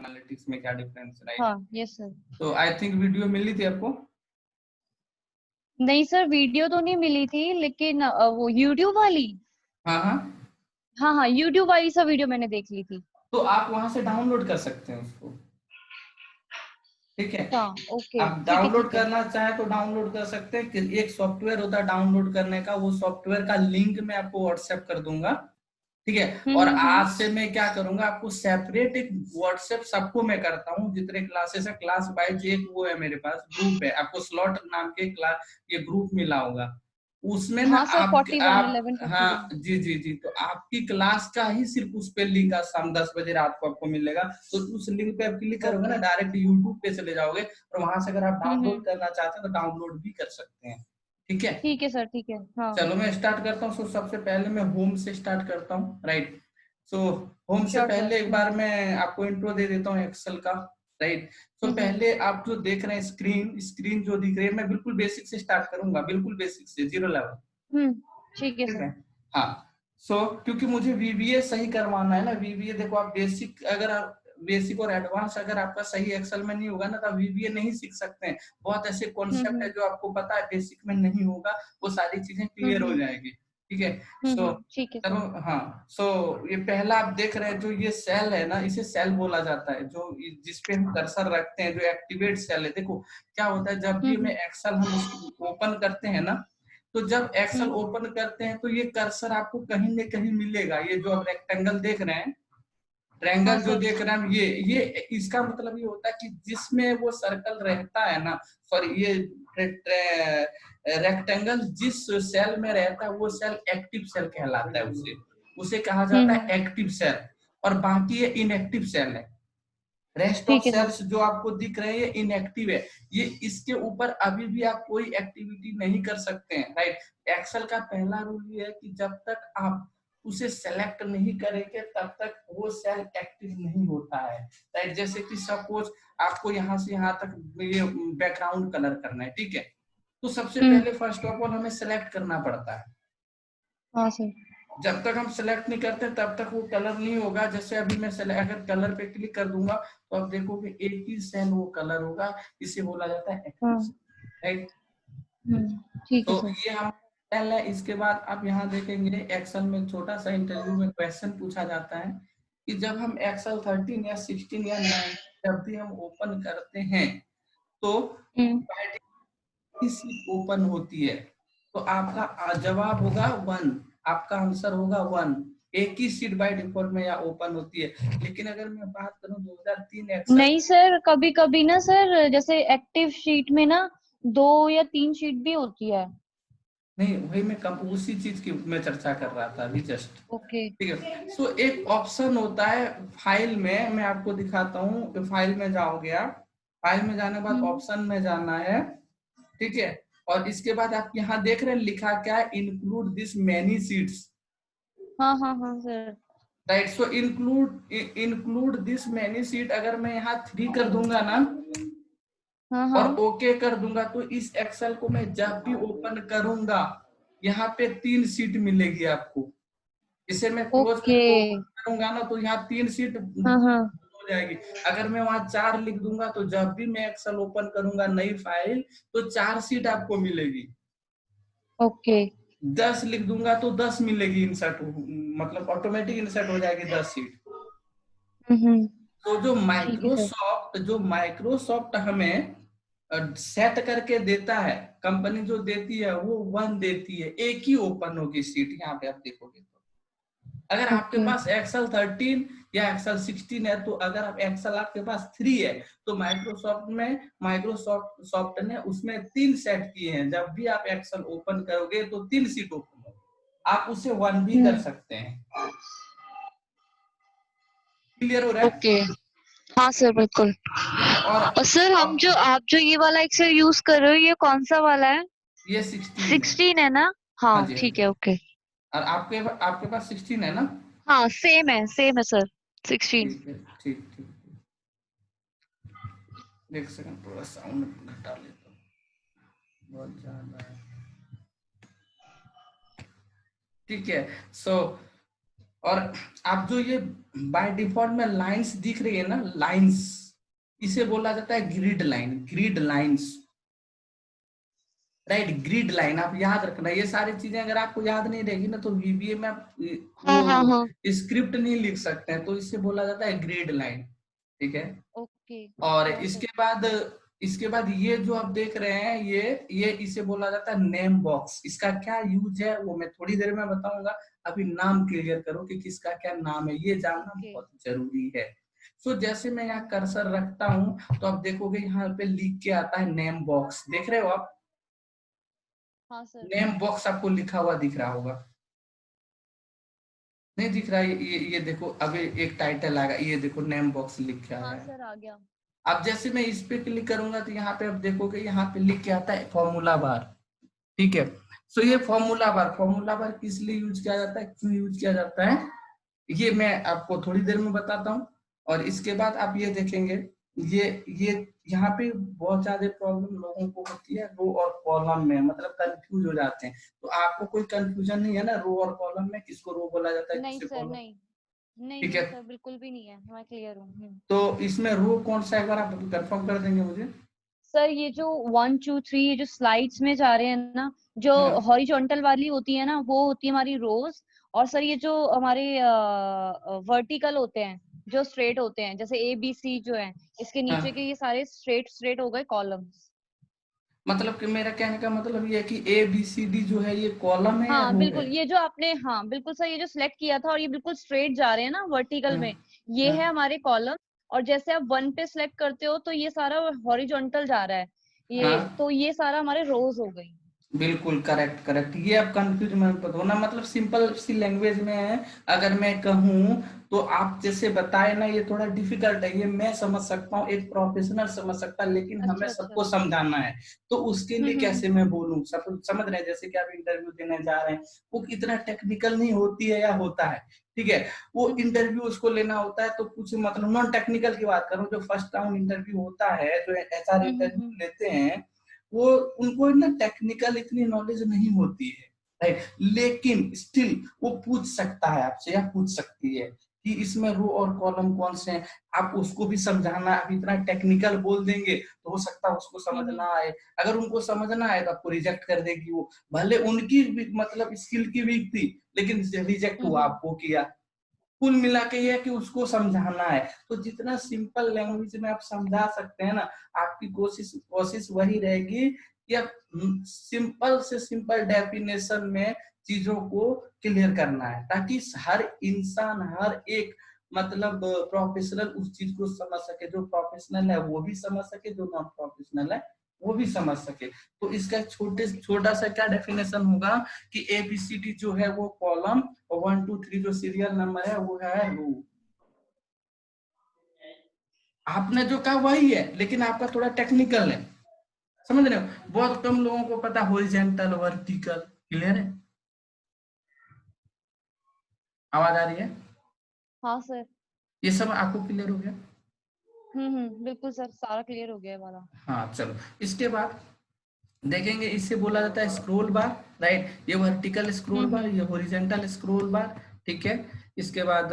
Analytics में क्या difference, right? हाँ यस सर। तो आई थिंक वीडियो मिली थी आपको? नहीं सर वीडियो तो नहीं मिली थी, लेकिन वो यूट्यूब वाली, हाँ हाँ, हाँ हाँ यूट्यूब वाली सा वीडियो मैंने देख ली थी। तो आप वहां से डाउनलोड कर सकते हैं उसको, ठीक है? अच्छा ओके आप ठीक है डाउनलोड ठीक है। करना चाहे तो डाउनलोड कर सकते हैं। कि एक सॉफ्टवेयर होता है डाउनलोड करने का, वो सॉफ्टवेयर का लिंक मैं आपको व्हाट्सएप कर दूंगा, ठीक है? और हम्म। आज से मैं क्या करूंगा, आपको सेपरेट एक व्हाट्सएप सबको मैं करता हूँ, जितने क्लासेस है क्लास वाइज एक वो है मेरे पास ग्रुप है, आपको स्लॉट नाम के क्लास ये ग्रुप मिला होगा, उसमें ना हाँ सर आप 41 11 हाँ जी जी जी, तो आपकी क्लास का ही सिर्फ उस पे लिंक आज शाम 10 बजे रात को आपको मिलेगा। तो उस लिंक पे आप क्लिक करोगे ना, ओके। डायरेक्ट यूट्यूब पे चले जाओगे, और वहां से अगर आप डाउनलोड हम्म। करना चाहते हैं तो डाउनलोड भी कर सकते हैं, ठीक है? ठीक है सर ठीक है हाँ। चलो मैं स्टार्ट करता हूँ। सबसे पहले मैं होम से स्टार्ट करता हूँ, राइट? सो होम से श्योर सर। पहले एक बार मैं आपको इंट्रो दे देता हूँ एक्सेल का, राइट? तो हम्म। पहले आप जो देख रहे हैं स्क्रीन स्क्रीन जो दिख रही है, मैं बिल्कुल बेसिक से स्टार्ट करूंगा, बिल्कुल बेसिक से, जीरो लेवल, हम्म ठीक है ठीक है? सर। हाँ। क्योंकि मुझे वीबीए सही करवाना है ना, वीबीए देखो, आप बेसिक अगर आप बेसिक और एडवांस अगर आपका सही एक्सेल में नहीं होगा ना, तो वीबीए नहीं सीख सकते हैं। बहुत ऐसे कॉन्सेप्ट है हम्म। जो आपको पता है बेसिक में नहीं होगा, वो सारी चीजें क्लियर हो हम्म। जाएगी, ठीक है? सो ठीक है चलो, सर। हाँ, ये पहला आप देख रहे हैं जो ये सेल है ना, इसे सेल बोला जाता है, जो जिसपे हम कर्सर रखते हैं, जो एक्टिवेट सेल है। देखो क्या होता है, जब भी हमें हम्म। एक्सेल हम उसको ओपन करते हैं ना, तो जब एक्सेल हम्म। ओपन करते हैं तो ये कर्सर आपको कहीं न कहीं मिलेगा। ये जो आप रेक्टेंगल देख रहे हैं, हाँ ट्रायंगल जो सर। देख रहे हैं, ये इसका मतलब ये होता है कि जिसमें वो सर्कल रहता है ना, सॉरी, ये रेक्टेंगल जिस सेल में रहता है वो सेल एक्टिव सेल कहलाता है। उसे उसे कहा जाता हम्म। है एक्टिव सेल, और बाकी ये इनएक्टिव सेल है। रेस्ट ऑफ ठीक है सर। सेल्स जो आपको दिख रहे हैं ये इनएक्टिव है। ये इसके ऊपर अभी भी आप कोई एक्टिविटी नहीं कर सकते हैं, राइट? एक्सेल का पहला रूल ये है कि जब तक आप उसे सेलेक्ट नहीं करेंगे तब तक वो सेल एक्टिव नहीं होता है, राइट? जैसे कि सपोज आपको यहाँ से यहाँ तक ये बैकग्राउंड कलर करना है, ठीक है? तो सबसे हम्म। पहले फर्स्ट ऑफ ऑल हमें सेलेक्ट करना पड़ता है। हाँ सर। जब तक हम सेलेक्ट नहीं करते तब तक वो कलर नहीं होगा। जैसे अभी मैं अगर कलर पे क्लिक कर दूंगा तो आप देखोगे एक ही सेल वो कलर होगा, इसे बोला जाता है एक्टिव हाँ। Cell, right? ठीक तो है सर। ये हम सेल है। इसके बाद आप यहाँ देखेंगे एक्सेल में छोटा सा इंटरव्यू में क्वेश्चन पूछा जाता है कि जब हम एक्सेल 13 या 16 या 9 जब भी हम ओपन करते हैं तो हम्म। सीट ओपन होती है, तो आपका जवाब होगा 1, आपका आंसर होगा 1। एक ही सीट बाय डिफॉल्ट में या ओपन होती है। लेकिन अगर मैं बात करूं 2003 एक्सेल, नहीं सर कभी कभी ना सर, जैसे एक्टिव शीट में ना 2 या 3 शीट भी होती है। नहीं वही मैं कम उसी चीज की मैं चर्चा कर रहा था अभी जस्ट, ओके। ठीक है? एक ऑप्शन होता है फाइल में, मैं आपको दिखाता हूँ। फाइल में जाओगे आप, फाइल में जाने के बाद हम्म। ऑप्शन में जाना है, ठीक है? और इसके बाद आप यहाँ देख रहे हैं लिखा क्या है, इंक्लूड दिस मैनी सीट्स, हाँ हाँ हाँ sir. Right? Include this many seat, अगर मैं यहाँ 3 कर दूंगा ना हाँ और हाँ। ओके कर दूंगा, तो इस एक्सेल को मैं जब भी ओपन करूंगा यहाँ पे 3 सीट मिलेगी आपको। इसे मैं क्लोज ओके। करके ओपन करूंगा ना, तो यहाँ 3 सीट हाँ हाँ। हो जाएगी। अगर मैं वहां 4 लिख दूंगा तो जब भी मैं एक्सेल ओपन करूंगा नई फाइल, तो 4 सीट आपको मिलेगी। ओके। 10 लिख दूंगा तो 10 मिलेगी, इंसर्ट मतलब ऑटोमेटिक इंसर्ट हो जाएगी 10 सीट। हम्म। तो ठीक है सर। जो माइक्रोसॉफ्ट हमें सेट करके देता है, कंपनी जो देती है वो 1 देती है, एक ही ओपन होगी सीट। यहाँ पे आप देखोगे तो अगर आपके ओके। पास एक्सेल 13 या एक्सेल 16 है, तो अगर आप एक्सेल आपके पास 3 है, तो माइक्रोसॉफ्ट ने उसमें 3 सेट किए हैं। जब भी आप एक्सेल ओपन करोगे तो 3 सीट ओपन होगी, आप उसे 1 भी कर सकते हैं। क्लियर हो रहा है? ओके। हाँ सर बिल्कुल। ठीक है। और सर हम जो आप जो ये वाला एक्सेल यूज कर रहे हो ये कौन सा वाला है? ये 16 है। 16 है ना? हाँ हाँ जी, हाँ ठीक जी। है ओके। और आपके पास 16 है ना? हाँ सेम है सर 16। ठीक है, ठीक ठीक। एक सेकंड, थोड़ा साउंड घटा लेता हूँ, बहुत ज्यादा है। ठीक है। और आप जो ये बाय डिफॉल्ट में लाइंस दिख रही है ना, लाइंस, इसे बोला जाता है grid line, grid lines, right. Grid line आप याद रखना, ये सारी चीजें अगर आपको याद नहीं रहेगी ना तो वीबीए में आप हाँ हाँ वो हाँ। स्क्रिप्ट नहीं लिख सकते हैं, तो इससे बोला जाता है ग्रिड लाइन, ठीक है। ओके। और हाँ सर। इसके बाद ये जो आप देख रहे हैं, ये इसे बोला जाता है नेम बॉक्स। इसका क्या यूज है वो मैं थोड़ी देर में बताऊंगा, अभी नाम क्लियर करो कि किसका क्या नाम है, ये जानना ओके। बहुत जरूरी है। सो जैसे मैं यहाँ कर्सर रखता हूँ तो आप देखोगे यहाँ पे लिख के आता है नेम बॉक्स, देख रहे हो आप, हाँ सर। नेम बॉक्स आपको लिखा हुआ दिख रहा होगा, नहीं दिख रहा है? ये देखो अभी एक टाइटल आएगा, ये देखो नेम बॉक्स लिख के आया हाँ है। सर, आ गया। अब जैसे मैं इस पे क्लिक करूंगा तो यहाँ पे आप देखोगे यहाँ पे लिख के आता है फॉर्मूला बार, ठीक है। सो ये हाँ सर। फॉर्मूला बार किस लिए यूज किया जाता है, क्यों यूज किया जाता है, ये मैं आपको थोड़ी देर में बताता हूँ। और इसके बाद आप ये देखेंगे, ये यहाँ पे बहुत ज्यादा प्रॉब्लम लोगों को होती है रो और कॉलम में, मतलब कंफ्यूज हो जाते हैं। तो आपको कोई कंफ्यूजन नहीं है ना रो और कॉलम में, किसको रो बोला जाता है नहीं किससे सर, कॉलम, नहीं। नहीं ठीक नहीं है। सर, बिल्कुल भी नहीं है, मैं क्लियर हूँ। तो इसमें रो कौन सा है, एक बार आप कंफर्म कर देंगे मुझे। सर ये जो 1 2 3 ये जो स्लाइड्स में जा रहे हैं ना, जो हाँ हॉरिजॉन्टल वाली होती है ना, वो होती है हमारी रोज। और सर ये जो हमारे वर्टिकल होते हैं, जो स्ट्रेट होते हैं, जैसे ABC जो है, इसके नीचे के हाँ, ये सारे स्ट्रेट स्ट्रेट हो गए कॉलम्स। मतलब कि मेरा कहने का मतलब ये है कि ABCD जो है ये कॉलम है या हाँ रो है। बिल्कुल, ये जो आपने, हाँ बिल्कुल सर, ये जो सिलेक्ट किया था और ये बिल्कुल स्ट्रेट जा रहे हैं ना वर्टिकल हाँ में, ये हाँ है हमारे कॉलम। और जैसे आप 1 पे सिलेक्ट करते हो तो ये सारा हॉरिजॉन्टल जा रहा है, ये हाँ, तो ये सारा हमारे रोज हो गई। बिल्कुल करेक्ट करेक्ट, ये आप कंफ्यूज मत होना, मतलब सिंपल सी लैंग्वेज में है। अगर मैं कहूँ तो आप जैसे बताए ना, ये थोड़ा डिफिकल्ट है, ये मैं समझ सकता हूँ, एक प्रोफेशनल समझ सकता है, लेकिन हमें अच्छा अच्छा। सबको समझाना है। तो उसके लिए हम्म। कैसे मैं बोलूँ, सब समझ रहे हैं, जैसे कि आप इंटरव्यू देने जा रहे हैं, वो इतना टेक्निकल नहीं होती है या होता है, ठीक है। वो हम्म। इंटरव्यू उसको लेना होता है तो कुछ मतलब नॉन टेक्निकल की बात करूँ, जो फर्स्ट राउंड इंटरव्यू होता है, जो HR इंटरव्यू हम्म। लेते हैं, वो उनको ना टेक्निकल इतनी नॉलेज नहीं होती है, राइट। लेकिन स्टिल वो पूछ सकता है आपसे या पूछ सकती है कि इसमें रो और कॉलम कौन से हैं, आप उसको भी समझाना। आप इतना टेक्निकल बोल देंगे तो हो सकता है उसको समझ हम्म। ना आए, अगर उनको समझ ना आए तो आपको रिजेक्ट कर देगी वो, भले उनकी मतलब स्किल की वीक थी, लेकिन रिजेक्ट हुआ, हम्म। आपको किया। कुल मिला के ये है कि उसको समझाना है। तो जितना सिंपल लैंग्वेज में आप समझा सकते हैं ना, आपकी कोशिश कोशिश वही रहेगी कि आप सिंपल से सिंपल डेफिनेशन में चीजों को क्लियर करना है, ताकि हर इंसान, हर एक मतलब प्रोफेशनल उस चीज को समझ सके, जो प्रोफेशनल है वो भी समझ सके, जो नॉन प्रोफेशनल है वो भी समझ सके। तो इसका छोटा सा क्या डेफिनेशन होगा कि ABCD जो है वो कॉलम, और 1 2 3 जो सीरियल नंबर है वो है रो। आपने जो कहा वही है, लेकिन आपका थोड़ा टेक्निकल है, समझ रहे हो। बहुत कम लोगों को पता हॉरिजॉन्टल वर्टिकल, क्लियर है, आवाज आ रही है, हाँ सर। ये सब आपको क्लियर हो गया। बिल्कुल सर, सारा क्लियर हो गया है वाला। हाँ चलो, इसके बाद देखेंगे, इससे बोला जाता है स्क्रॉल बार, राइट। ये वर्टिकल स्क्रॉल बार, हम्म। ये हॉरिजॉन्टल स्क्रॉल बार, ठीक है। इसके बाद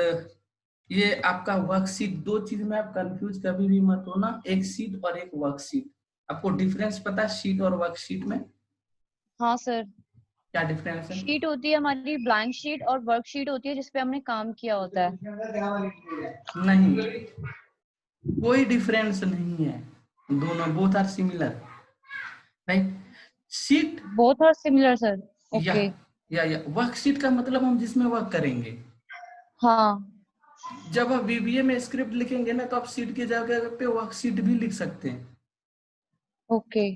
ये आपका वर्कशीट, दो चीज में आप कंफ्यूज कभी भी मत होना, एक सीट और एक वर्कशीट। आपको डिफरेंस पता है शीट और वर्कशीट में, हाँ सर। क्या डिफरेंस है? शीट होती है हमारी ब्लैंक शीट, और वर्कशीट होती है जिसपे हमने काम किया होता है। नहीं, कोई डिफरेंस नहीं है, दोनों both are similar, right. Sheet both are similar sir. Yeah okay. या वर्कशीट का मतलब हम जिसमें वर्क करेंगे। हाँ। जब आप VBA में स्क्रिप्ट लिखेंगे ना, तो आप सीट की जगह पे वर्कशीट भी लिख सकते हैं, ओके।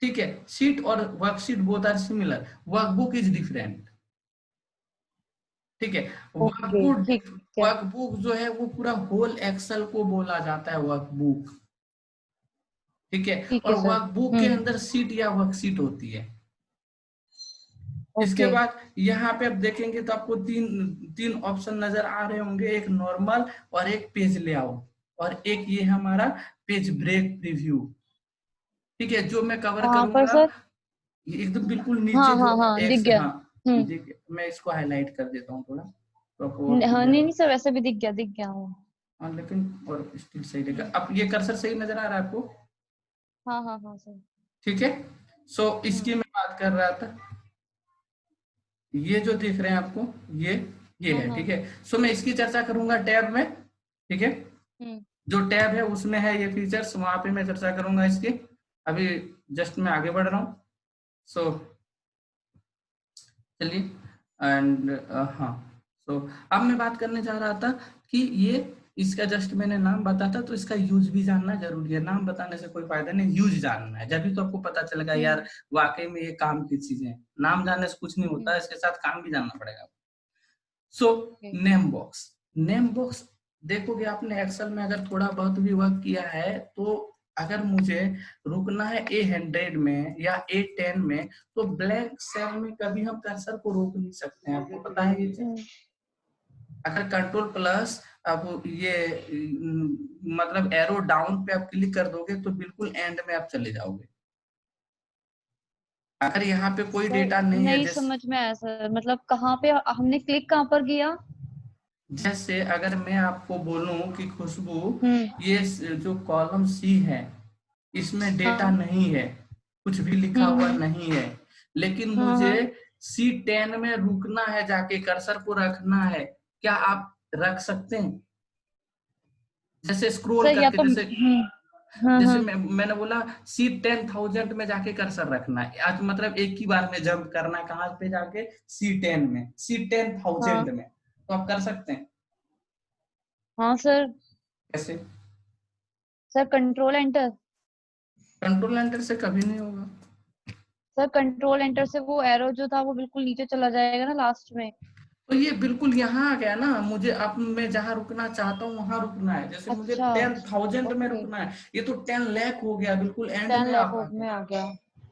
ठीक है। शीट और worksheet both are similar, workbook is different, ठीक है। ओके ठीक है। वर्कबुक जो है वो पूरा होल एक्सेल को बोला जाता है वर्कबुक, ठीक है। ठीक और है सर। वर्कबुक के अंदर सीट या वर्कशीट होती है। इसके ओके। बाद यहाँ पे आप देखेंगे तो आपको तीन तीन ऑप्शन नजर आ रहे होंगे, एक नॉर्मल और एक पेज लेआउट, और एक ये हमारा पेज ब्रेक प्रीव्यू, ठीक है। जो मैं कवर कहाँ पर करूंगा, सर? ये एकदम बिल्कुल हाँ नीचे जो हाँ हाँ, दिख एक्स, गया। हाँ हम्म। देखिए मैं इसको हाईलाइट कर देता हूँ थोड़ा, तो आपको और हाँ, क्लियर नहीं हो। नहीं सर, वैसे भी दिख गया वो। हाँ लेकिन और स्टिल सही रहेगा। अब ये कर्सर सही नजर आ रहा है आपको? हाँ हाँ हाँ सर। ठीक है। सो इसकी हम्म। मैं बात कर रहा था, ये जो दिख रहे हैं आपको, ये हाँ है, हाँ। ठीक है। सो मैं इसकी चर्चा करूंगा टैब में, ठीक है। हम्म। जो टैब है उसमें है ये फीचर्स, वहां पे मैं चर्चा करूंगा इसकी। अभी जस्ट मैं आगे बढ़ रहा हूँ। सो चलिए, एंड हाँ, सो अब मैं बात करने जा रहा था कि ये इसका जस्ट मैंने नाम बताया, तो इसका यूज भी जानना जरूरी है। नाम बताने से कोई फायदा नहीं, यूज जानना है, जब भी तो आपको पता चलेगा यार हम्म। वाकई में ये काम की चीजें हैं। नाम जानने से कुछ नहीं होता हम्म। है, इसके साथ काम भी जानना पड़ेगा। So okay. Name box, name box देखोगे आपने एक्सेल में अगर थोड़ा बहुत भी वर्क किया है, तो अगर मुझे रुकना है A100 में या A10 में, तो ब्लैंक सेल में कभी हम कर्सर को रोक नहीं सकते हैं, आपको पता है ये चीज। हम्म। अगर कंट्रोल प्लस अब ये मतलब एरो डाउन पे आप क्लिक कर दोगे तो बिल्कुल एंड में आप चले जाओगे। अगर यहाँ पे कोई सर डेटा नहीं है, नहीं समझ में आया सर, मतलब कहाँ पे हमने क्लिक कहाँ पर किया? जैसे अगर मैं आपको बोलूं कि खुशबू, हम्म। ये जो कॉलम सी है इसमें डेटा हाँ। नहीं है, कुछ भी लिखा हुआ हम्म। नहीं है, लेकिन हाँ मुझे हाँ। C10 में रुकना है, जाके कर्सर को रखना है, क्या आप रख सकते हैं? जैसे स्क्रॉल सर या करके, तो जैसे हाँ जैसे हाँ। मैंने बोला C10,000 में जाके कर्सर रखना है, आज मतलब एक ही बार में जंप करना है, कहाँ पे जाके C10 में, हाँ C10,000 में, तो आप कर सकते हैं। हाँ सर। कैसे? Sir control enter. Control enter से कभी नहीं होगा। सर कंट्रोल एंटर से वो एरो जो था वो बिल्कुल नीचे चला जाएगा ना लास्ट में। तो ये बिल्कुल यहाँ आ गया ना, मुझे अब मैं जहां रुकना चाहता हूँ वहां रुकना है। जैसे मुझे अच्छा। 10,000 में ओके। रुकना है, ये तो 10 लाख हो गया, बिल्कुल एंड 10 में लाख आ गया। में आ गया।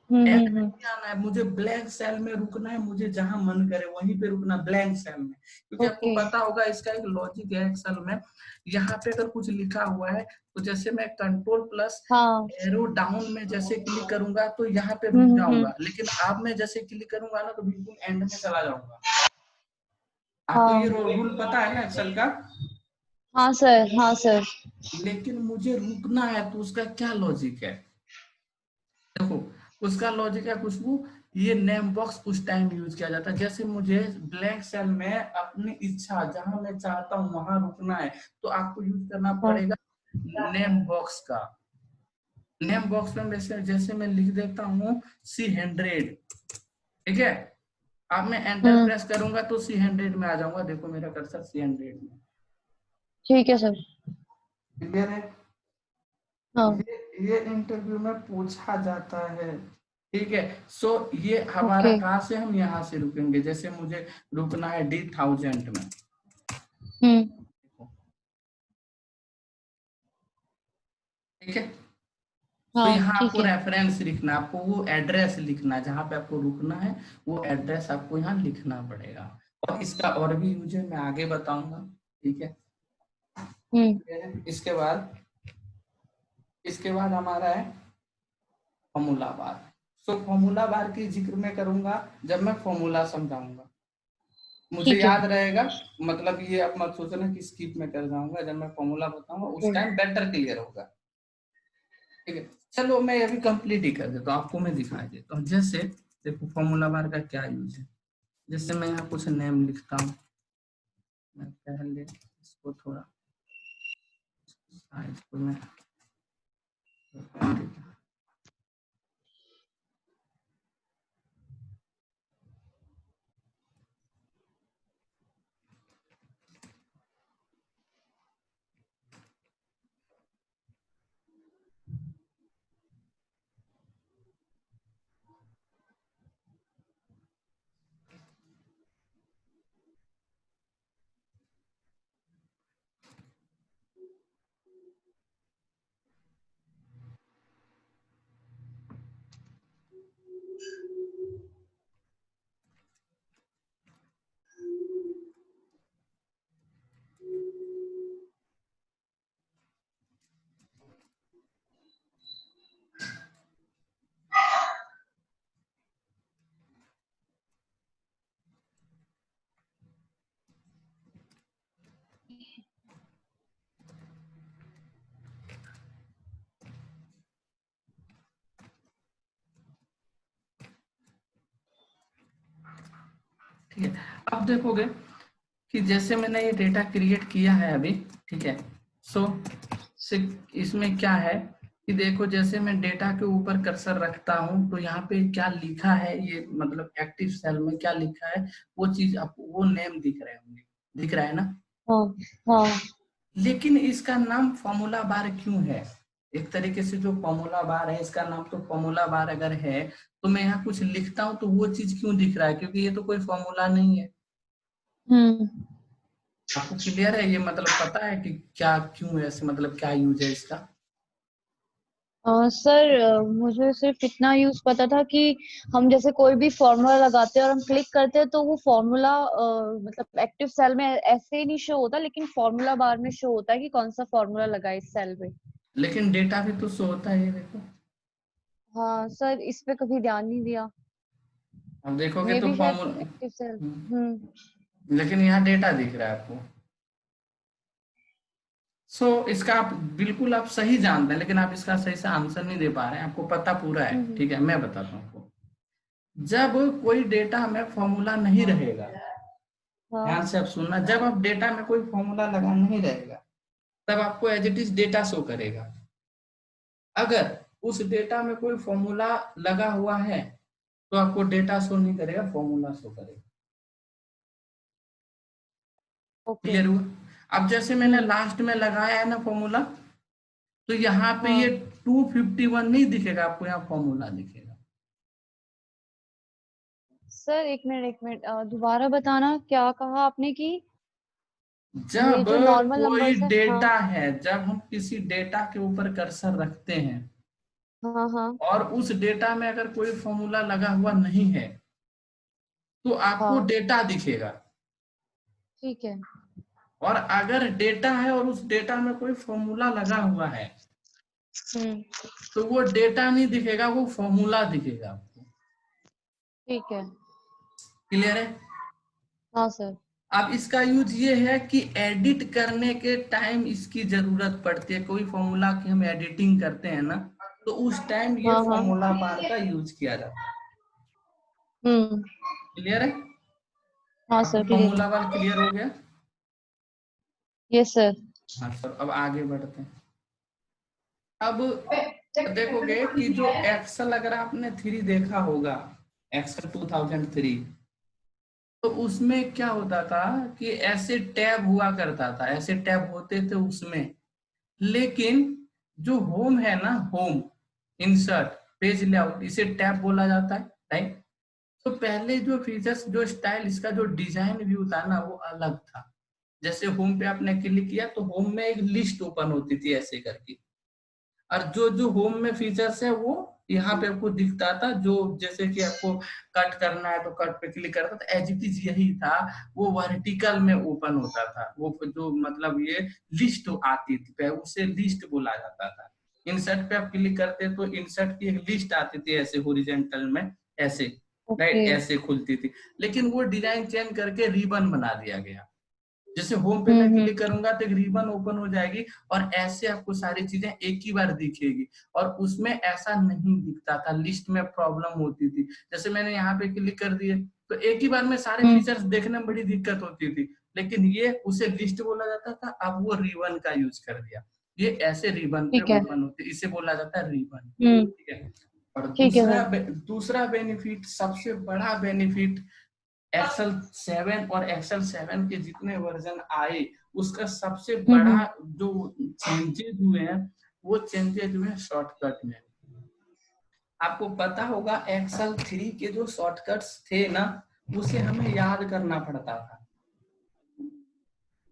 एंड में हम्म। नहीं आना है, मुझे ब्लैंक सेल में रुकना है, मुझे जहां मन करे वहीं पे रुकना, ब्लैंक सेल में। क्योंकि आपको ओके। पता होगा इसका एक लॉजिक है एक्सेल में, यहाँ पे अगर कुछ लिखा हुआ है तो जैसे मैं कंट्रोल प्लस हाँ। एरो डाउन में जैसे क्लिक करूंगा तो यहाँ पे रुक हम्म। जाऊंगा, लेकिन अब मैं जैसे क्लिक करूंगा ना तो बिल्कुल एंड में चला जाऊंगा। आपको ये हाँ रूल पता है ना एक्सेल का? हाँ सर, हाँ सर। लेकिन मुझे रुकना है तो उसका क्या लॉजिक है? देखो, उसका लॉजिक है खुशबू, ये नेम बॉक्स उस टाइम यूज किया जाता है जैसे मुझे ब्लैंक सेल में अपनी इच्छा जहां मैं चाहता हूं वहां रुकना है, तो आपको यूज करना हाँ। पड़ेगा नेम बॉक्स का। नेम बॉक्स में जैसे जैसे मैं लिख देता हूँ C100, ठीक है। अब मैं एंटर हम्म। प्रेस करूंगा तो C100 में आ जाऊंगा, देखो मेरा कर्सर C100 में। ठीक है सर। क्लियर है? हाँ। ये इंटरव्यू में पूछा जाता है, ठीक है। सो ये हमारा ओके। कहाँ से, हम यहाँ से रुकेंगे, जैसे मुझे रुकना है D1000 में, हम्म। ठीक है। तो हाँ यहाँ ठीक आपको है। रेफरेंस लिखना, आपको वो एड्रेस लिखना है जहाँ पे आपको रुकना है, वो एड्रेस आपको यहाँ लिखना पड़ेगा। और इसका और भी यूज है, मैं आगे बताऊंगा, ठीक है। हम्म। इसके बाद हमारा है formula bar. So formula bar की जिक्र मैं करूंगा जब मैं फॉर्मूला समझाऊंगा, मुझे ठीक है। याद रहेगा। मतलब ये आप मत सोचना कि स्किप में कर जाऊंगा, जब मैं फॉर्मूला बताऊंगा उस ओके। टाइम बेटर क्लियर होगा, ठीक है। चलो मैं अभी कंप्लीट ही कर देता हूँ, आपको मैं दिखा देता हूँ। जैसे देखो फॉर्मूला बार का क्या यूज है, जैसे मैं यहाँ कुछ नेम लिखता हूँ, मैं पहले इसको थोड़ा साइज को मैं ठीक है, अब देखोगे कि जैसे मैंने ये डेटा क्रिएट किया है अभी, ठीक है। सो इसमें क्या है कि देखो, जैसे मैं डेटा के ऊपर कर्सर रखता हूं तो यहाँ पे क्या लिखा है, ये मतलब एक्टिव सेल में क्या लिखा है वो चीज आपको, वो नेम दिख रहे होंगे, दिख रहा है ना। हाँ हाँ। लेकिन इसका नाम फॉर्मूला बार क्यों है? एक तरीके से जो फॉर्मूला बार है, इसका नाम तो फॉर्मूला बार अगर है तो मैं यहाँ कुछ लिखता हूँ तो वो चीज क्यों दिख रहा है? क्योंकि ये तो कोई फॉर्मूला नहीं है। आपको क्लियर है ये, मतलब पता है कि क्या क्यों ऐसे, मतलब क्या यूज है इसका? सर मुझे सिर्फ इतना यूज पता था कि हम जैसे कोई भी फॉर्मूला लगाते हैं और हम क्लिक करते हैं तो वो फॉर्मूला मतलब एक्टिव सेल में ऐसे ही नहीं शो होता, लेकिन फॉर्मूला बार में शो होता है कि कौन सा फॉर्मूला लगा है इस सेल पे। लेकिन डेटा भी तो शो होता है, ये देखो। हाँ सर, इस पे कभी ध्यान नहीं दिया। अब देखोगे मे तो बी शायद फॉर्मूला, एक्टिव सेल। लेकिन यहाँ डेटा दिख रहा है आपको। इसका आप बिल्कुल आप सही जानते हैं, लेकिन आप इसका सही से आंसर नहीं दे पा रहे हैं, आपको पता पूरा है। हम्म। ठीक है, मैं बताता हूँ आपको। जब कोई डेटा में फॉर्मूला नहीं रहेगा, ध्यान हाँ। से आप सुनना, जब आप डेटा में कोई फॉर्मूला लगा नहीं रहेगा तब आपको as it is data show करेगा। अगर उस डेटा में कोई फॉर्मूला लगा हुआ है तो आपको डेटा शो नहीं करेगा, फॉर्मूला शो करेगा। ओके। क्लियर हुआ? अब जैसे मैंने हम्म। लास्ट में लगाया है ना फॉर्मूला, तो यहाँ पे ये हाँ 251 नहीं दिखेगा आपको, यहाँ फॉर्मूला दिखेगा। सर, एक मिनट दोबारा बताना, क्या कहा आपने कि ये जब जो नॉर्मल कोई नंबर्स है? हाँ डेटा है, जब हम किसी डेटा के ऊपर कर्सर रखते हैं हाँ हाँ और उस डेटा में अगर कोई फॉर्मूला लगा हुआ नहीं है तो आपको हाँ। डेटा दिखेगा। ठीक है। और अगर डेटा है और उस डेटा में कोई फॉर्मूला लगा हुआ है हम्म। तो वो डेटा नहीं दिखेगा, वो फॉर्मूला दिखेगा आपको। ठीक है। क्लियर है? हाँ सर। अब इसका यूज ये है कि एडिट करने के टाइम इसकी जरूरत पड़ती है। कोई फॉर्मूला की हम एडिटिंग करते हैं ना, तो उस टाइम ये हाँ हाँ। फॉर्मूला बार का यूज किया जाता है। हम्म। क्लियर है? हाँ आपको सर, क्लियर है। फॉर्मूला बार क्लियर हो गया? Yes sir. हाँ सर, अब आगे बढ़ते हैं। अब देखोगे कि जो एक्सेल, अगर आपने 3 देखा होगा, एक्सेल 2003, तो उसमें क्या होता था कि ऐसे टैब हुआ करता था, ऐसे टैब होते थे उसमें। लेकिन जो होम है ना, होम, इंसर्ट, पेज लेआउट, इसे टैब बोला जाता है, राइट। तो पहले जो फीचर्स, जो स्टाइल, इसका जो डिजाइन व्यू था ना, वो अलग था। जैसे होम पे आपने क्लिक किया तो होम में एक लिस्ट ओपन होती थी ऐसे करके, और जो जो होम में फीचर्स है वो यहाँ पे आपको दिखता था। जो जैसे कि आपको कट करना है तो कट पे क्लिक करता था, एज इट इज यही था। वो वर्टिकल में ओपन होता था, वो जो मतलब ये लिस्ट आती थी, उसे लिस्ट बोला जाता था। इंसर्ट पे आप क्लिक करते तो इंसर्ट की एक लिस्ट आती थी ऐसे हॉरिजॉन्टल में, ऐसे, ओके। राइट, ऐसे खुलती थी। लेकिन वो डिजाइन चेंज करके रिबन बना दिया गया। जैसे होम पे मैं क्लिक करूंगा तो एक रिबन ओपन हो जाएगी और ऐसे आपको सारी चीजें एक ही बार दिखेगी। और उसमें ऐसा नहीं दिखता था, लिस्ट में प्रॉब्लम होती थी। जैसे मैंने यहाँ पे क्लिक कर दिए तो एक ही बार में सारे फीचर्स देखने में बड़ी दिक्कत होती थी। लेकिन ये उसे लिस्ट बोला जाता था, अब वो रिबन का यूज कर दिया। ये ऐसे रिबन पे ठीक है। ओपन होती है, इसे बोला जाता है रिबन। हम्म। ठीक है। और ठीक है दूसरा सर। दूसरा बेनिफिट, सबसे बड़ा बेनिफिट, एक्सेल 7 और एक्सेल 7 के जितने वर्जन आए, उसका सबसे बड़ा हम्म। जो चेंजेस हुए हैं, वो चेंजेस हुए शॉर्टकट में। आपको पता होगा एक्सेल 3 के जो शॉर्टकट्स थे ना, उसे हमें याद करना पड़ता था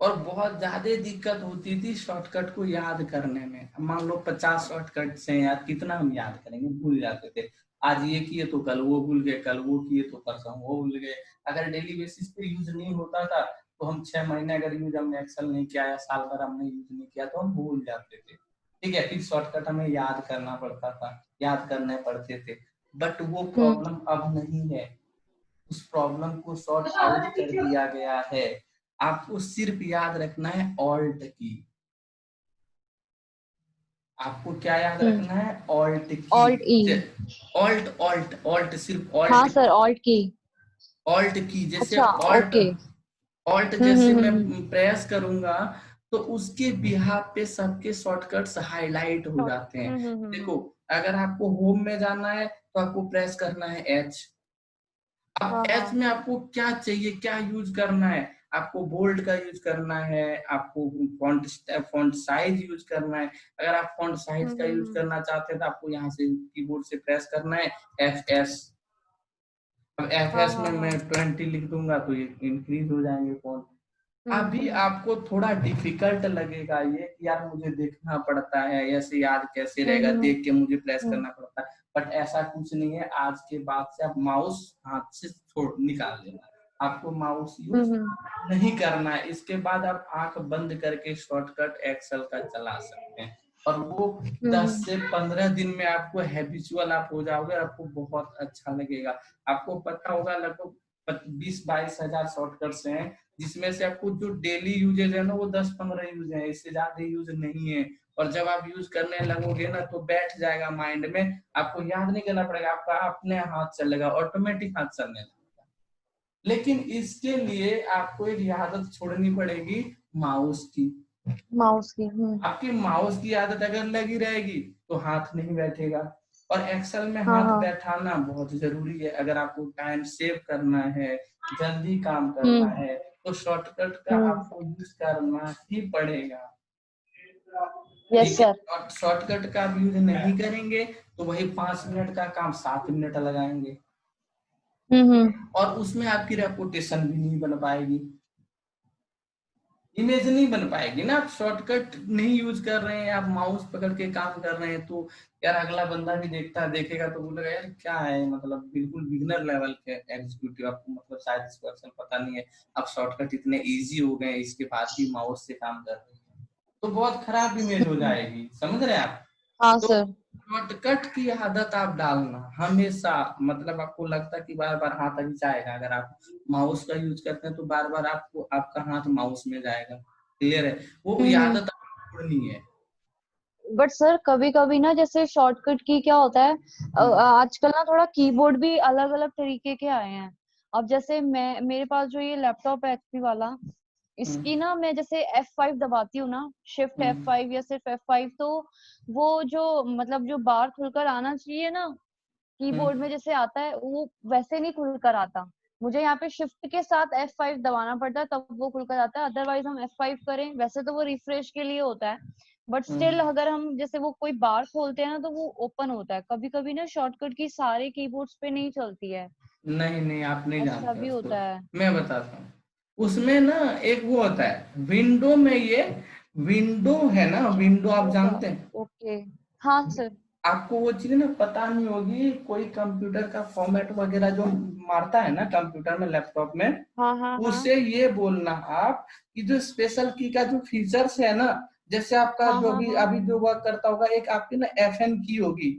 और बहुत ज्यादा दिक्कत होती थी शॉर्टकट को याद करने में। मान लो 50 शॉर्टकट हैं यार, कितना हम याद करेंगे, भूल जाते थे। आज ये किए तो कल वो भूल गए, कल वो किए तो परसों वो भूल गए। अगर डेली बेसिस पे यूज नहीं होता था तो हम 6 महीने अगर यूज हमने एक्सेल नहीं किया या साल भर हमने यूज नहीं किया तो हम भूल जाते थे। ठीक है, फिर शॉर्टकट हमें याद करना पड़ता था, याद करने पड़ते थे। बट वो हम्म। प्रॉब्लम अब नहीं है, उस प्रॉब्लम को सॉर्ट आउट कर दिया गया है। आपको सिर्फ याद रखना है ऑल्ट की। आपको क्या याद रखना है? ऑल्ट की। ऑल्ट ई। ऑल्ट ऑल्ट ऑल्ट, सिर्फ हाँ ऑल्ट। सर, ऑल्ट की। ऑल्ट की, जैसे अच्छा, ऑल्ट, ओके। ऑल्ट जैसे मैं हम्म। प्रेस करूंगा तो उसके बिहाफ पे सबके शॉर्टकट्स हाईलाइट हो जाते हैं। देखो, अगर आपको होम में जाना है तो आपको प्रेस करना है एच। अब हाँ एच हाँ। में आपको क्या चाहिए, क्या यूज करना है? आपको बोल्ड का यूज करना है, आपको फॉन्ट फॉन्ट साइज यूज करना है। अगर आप फॉन्ट साइज का यूज हम्म। करना चाहते हैं तो आपको यहाँ से कीबोर्ड से प्रेस करना है एफ एस। अब एफ हाँ एस में हाँ मैं हाँ। 20 लिख दूंगा तो ये इंक्रीज हो जाएंगे फॉन्ट। अभी हम्म। आपको थोड़ा डिफिकल्ट लगेगा ये कि यार मुझे देखना पड़ता है, ऐसे याद कैसे रहेगा, हम्म। देख के मुझे प्रेस हम्म। करना पड़ता है। बट ऐसा कुछ नहीं है, आज के बाद से आप माउस हाथ से छोड़ निकाल देना। आपको माउस यूज हम्म। नहीं करना है। इसके बाद आप आंख बंद करके शॉर्टकट एक्सेल का चला सकते हैं, और वो 10 हम्म। से 15 दिन में आपको हैबिचुअल आप हो जाओगे, आपको बहुत अच्छा लगेगा। आपको पता होगा लगभग 20-22 हजार शॉर्टकट्स हैं, जिसमें से आपको जो डेली यूजेज है ना वो 10-15 यूज है, इससे ज्यादा यूज नहीं है। और जब आप यूज करने लगोगे ना तो बैठ जाएगा माइंड में, आपको याद नहीं करना पड़ेगा, आपका अपने हाथ चलेगा, ऑटोमेटिक हाथ चलने लगेगा। लेकिन इसके लिए आपको एक आदत छोड़नी पड़ेगी, माउस की। माउस की। आपकी माउस की आदत अगर लगी रहेगी तो हाथ नहीं बैठेगा। और एक्सेल में हाँ हाथ हाँ। बैठाना बहुत जरूरी है। अगर आपको टाइम सेव करना है, जल्दी काम करना हम्म। है, तो शॉर्टकट का हम्म। आपको यूज करना ही पड़ेगा। यस ठीक है, सर। और शॉर्टकट का आप यूज नहीं करेंगे तो वही 5 मिनट का काम 7 मिनट लगाएंगे, हम्म। और उसमें आपकी रेपुटेशन भी नहीं बन पाएगी, इमेज नहीं बन पाएगी ना। आप शॉर्टकट नहीं यूज कर रहे हैं, आप माउस पकड़ के काम कर रहे हैं, तो यार अगला बंदा भी देखेगा तो बोलेगा यार क्या है, मतलब बिल्कुल बिगनर लेवल के एग्जीक्यूटिव, आपको मतलब शायद इसको अक्सर पता नहीं है, अब शॉर्टकट इतने इजी हो गए इसके बाद भी माउस से काम कर रहे हैं, तो बहुत खराब इमेज हो जाएगी। समझ रहे हैं आप? हाँ तो सर। शॉर्टकट की आदत आप डालना हमेशा। मतलब आपको लगता है कि बार बार हाथ अभी जाएगा, अगर आप माउस का यूज करते हैं तो बार बार आपको आपका हाथ माउस में जाएगा। क्लियर है? वो आदत आपको छोड़नी है। बट सर कभी कभी ना, जैसे शॉर्टकट की क्या होता है, आजकल ना थोड़ा कीबोर्ड भी अलग अलग तरीके के आए हैं। अब जैसे मैं, मेरे पास जो ये लैपटॉप है एचपी वाला, इसकी हम्म, ना मैं जैसे F5 दबाती हूँ ना, शिफ्ट हम्म, F5 या सिर्फ F5, तो वो जो मतलब जो बार खुलकर आना चाहिए ना कीबोर्ड में हम्म, जैसे आता है, वो वैसे नहीं खुलकर आता। मुझे यहाँ पे शिफ्ट के साथ F5 दबाना पड़ता है तब वो खुलकर आता है। अदरवाइज हम F5 करें, वैसे तो वो रिफ्रेश के लिए होता है, बट स्टिल हम्म। अगर हम जैसे वो कोई बार खोलते हैं ना तो वो ओपन होता है। कभी कभी ना शॉर्टकट की सारे कीबोर्ड्स पे नहीं चलती है। नहीं नहीं, आप नहीं ऐसा जानते भी उसको। होता है। मैं बताता हूँ। उसमें ना एक वो होता है विंडो में, ये विंडो है ना, अच्छा, विंडो आप वो क्या? जानते हैं? ओके। हाँ सर। आपको वो चीज ना पता नहीं होगी, कोई कंप्यूटर का फॉर्मेट वगैरह जो मारता है ना कंप्यूटर में, लैपटॉप में, हाँ हाँ हाँ। उसे ये बोलना आप कि जो स्पेशल की का जो फीचर्स है ना, जैसे आपका हाँ जो हाँ भी हाँ अभी जो वर्क करता होगा, एक आपकी ना FN की होगी,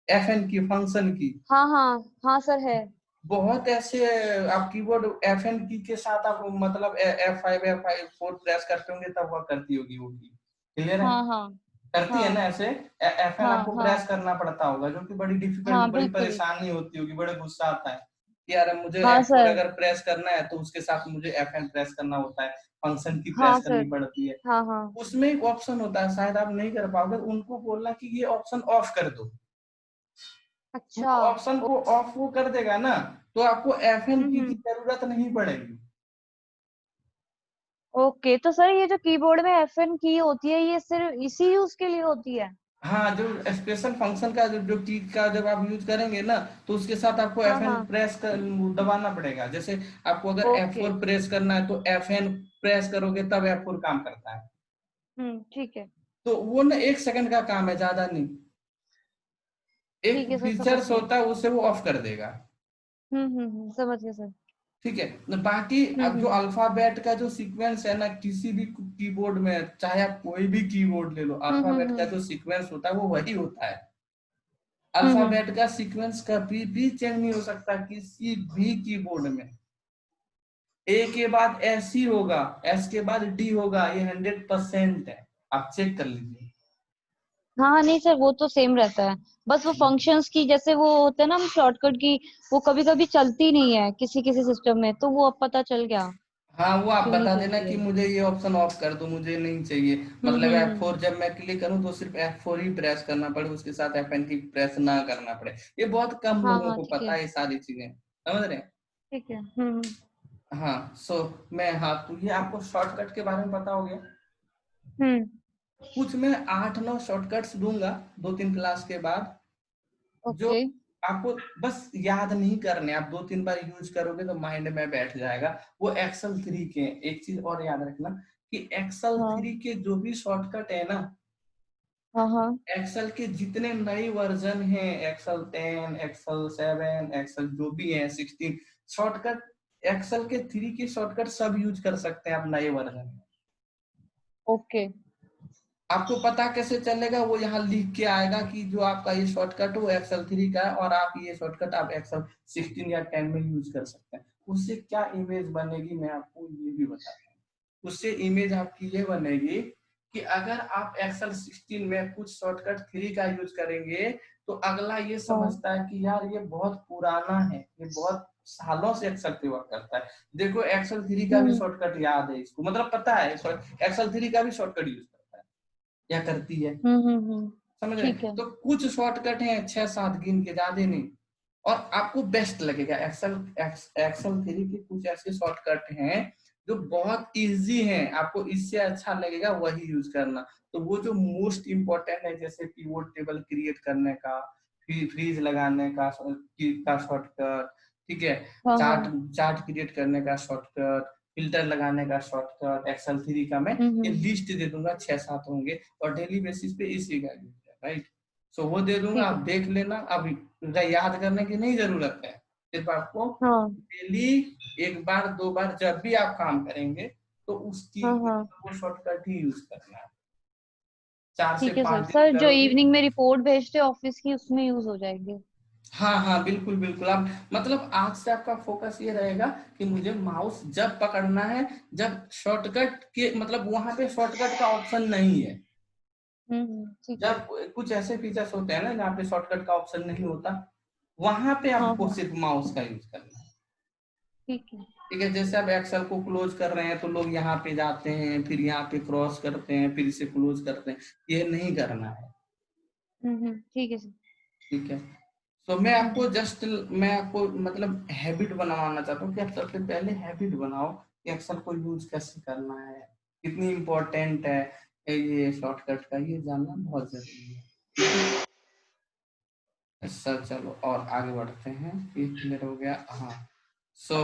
FN की फंक्शन की। हाँ हाँ हाँ सर है। बहुत ऐसे आप कीबोर्ड FN की के साथ आप मतलब F5 F4 प्रेस करते होंगे तब वह करती होगी वो की। क्लियर है? हाँ हाँ करती है ना हाँ ऐसे। FN हाँ आपको प्रेस हाँ करना पड़ता होगा, जो कि बड़ी डिफिकल्ट, हाँ बड़ी बिल्कुल। परेशानी होती होगी, बड़े गुस्सा आता है कि यार मुझे हाँ F4 सर। अगर प्रेस करना है तो उसके साथ मुझे FN प्रेस करना होता है, फंक्शन की हाँ प्रेस सर। करनी पड़ती है। हाँ हाँ। उसमें एक ऑप्शन होता है, शायद आप नहीं कर पाओगे, उनको बोलना कि ये ऑप्शन ऑफ कर दो। अच्छा। वो ऑप्शन को ऑफ वो कर देगा ना, तो आपको FN की हम्म। जरूरत नहीं पड़ेगी। ओके, तो सर ये जो कीबोर्ड में FN की होती है, ये सिर्फ इसी यूज के लिए होती है? हाँ, जो स्पेशल फंक्शन का जो की का जब आप यूज करेंगे ना, तो उसके साथ आपको हाँ FN हाँ। प्रेस कर दबाना पड़ेगा। जैसे आपको अगर ओके। F4 प्रेस करना है तो FN प्रेस करोगे तब F4 काम करता है। ठीक है। तो वो ना 1 सेकंड का काम है, ज्यादा नहीं। एक ठीक है सर, समझ फीचर्स गए। होता है, उसे वो ऑफ कर देगा। समझ गए सर। ठीक है न, बाकी अब जो हम्म। अल्फाबेट का जो सीक्वेंस है ना, किसी भी कीबोर्ड में, चाहे आप कोई भी कीबोर्ड ले लो, अल्फाबेट का हम्म। जो सीक्वेंस होता है वो वही होता है। हम्म। अल्फाबेट का सीक्वेंस कभी भी चेंज नहीं हो सकता किसी भी कीबोर्ड में। ए के बाद एस ही होगा, एस के बाद डी होगा, ये 100% है, आप चेक कर लीजिए। हाँ नहीं सर, वो तो सेम रहता है। बस वो फंक्शंस की जैसे वो होते हैं ना, हम शॉर्टकट की, वो कभी कभी चलती नहीं है किसी किसी सिस्टम में, तो वो अब पता चल गया हाँ वो आप क्यों नहीं बता देना चलती कि है। मुझे ये ऑप्शन ऑफ कर दो, मुझे नहीं चाहिए, मतलब F4 जब मैं क्लिक करूँ तो सिर्फ F4 ही प्रेस करना पड़े, उसके साथ FN की प्रेस ना करना पड़े। ये बहुत कम हाँ लोगों हाँ को ठीक पता है। है ये सारी चीजें, समझ रहे हैं। ठीक है। हाँ सो मैं, हाँ तो ये आपको शॉर्टकट के बारे में पता हो गया। हम्म। कुछ मैं 8-9 शॉर्टकट्स दूंगा 2-3 क्लास के बाद, जो ओके। आपको बस याद नहीं करने, आप 2-3 बार यूज करोगे तो माइंड में बैठ जाएगा। वो एक्सेल 3 के, एक चीज और याद रखना कि एक्सेल हाँ 3 के जो भी शॉर्टकट है ना, हाँ हाँ। एक्सेल के जितने नए वर्जन हैं, एक्सेल 10, एक्सेल 7, एक्सेल जो भी है 16 शॉर्टकट, एक्सेल के 3 के शॉर्टकट सब यूज कर सकते हैं आप नए वर्जन में। ओके। आपको पता कैसे चलेगा, वो यहाँ लिख के आएगा कि जो आपका ये शॉर्टकट है वो एक्सेल 3 का है, और आप ये शॉर्टकट आप एक्सेल 16 या 10 में यूज कर सकते हैं। उससे क्या इमेज बनेगी मैं आपको ये भी बताता हूँ। उससे इमेज आपकी ये बनेगी कि अगर आप एक्सेल 16 में कुछ शॉर्टकट 3 का यूज करेंगे, तो अगला ये हाँ। समझता है कि यार ये बहुत पुराना है, ये बहुत सालों से एक्सेल पे वर्क करता है। देखो एक्सेल 3 का भी हम्म शॉर्टकट याद है इसको, मतलब पता है एक्सेल 3 का भी शॉर्टकट यूज करता है या करती है, समझ रहे ठीक हैं। है। तो कुछ शॉर्टकट हैं 6-7 गिन के, ज्यादा नहीं, और आपको बेस्ट लगेगा। एक्सेल 3 के कुछ ऐसे शॉर्टकट हैं जो बहुत इजी हैं, आपको इससे अच्छा लगेगा वही यूज करना। तो वो जो मोस्ट इंपॉर्टेंट है, जैसे पिवोट टेबल क्रिएट करने का, फ्रीज लगाने का शॉर्टकट, ठीक है, हाँ चार्ट हाँ। चार्ट क्रिएट करने का शॉर्टकट, फिल्टर लगाने का शॉर्टकट, एक्सेल 3 का मैं ये हम्म। लिस्ट दे दूंगा, 6-7 होंगे, और डेली बेसिस पे इसी का यूज है, राइट। सो वो दे दूंगा, ठीक आप है। देख लेना, अभी याद करने की नहीं जरूरत है, सिर्फ आपको हाँ डेली 1 बार 2 बार जब भी आप काम करेंगे तो उसकी हाँ हाँ। वो शॉर्टकट ही यूज करना है। 4 से ठीक है सर। 5 दिन सर जो करोगे। इवनिंग में रिपोर्ट भेजते ऑफिस की, उसमें यूज हो जाएंगे। हाँ हाँ बिल्कुल बिल्कुल, आप मतलब आज से आपका फोकस ये रहेगा कि मुझे माउस जब पकड़ना है, जब शॉर्टकट के मतलब वहां पे शॉर्टकट का ऑप्शन नहीं है, ठीक है। जब कुछ ऐसे फीचर्स होते हैं ना जहाँ पे शॉर्टकट का ऑप्शन नहीं होता, वहां पे हाँ आपको हाँ। सिर्फ माउस का यूज करना है। ठीक है। ठीक है, जैसे आप एक्सेल को क्लोज कर रहे हैं तो लोग यहाँ पे जाते हैं, फिर यहाँ पे क्रॉस करते हैं, फिर इसे क्लोज करते हैं, ये नहीं करना है। ठीक है सर। ठीक है, तो मैं आपको मतलब हैबिट बनवाना चाहता हूँ कि आप सबसे पहले हैबिट बनाओ कि एक्सेल को यूज कैसे करना है, कितनी इम्पोर्टेंट है ये शॉर्टकट का, ये जानना बहुत जरूरी है। ठीक है सर, चलो और आगे बढ़ते हैं, ये क्लियर हो गया। हाँ सो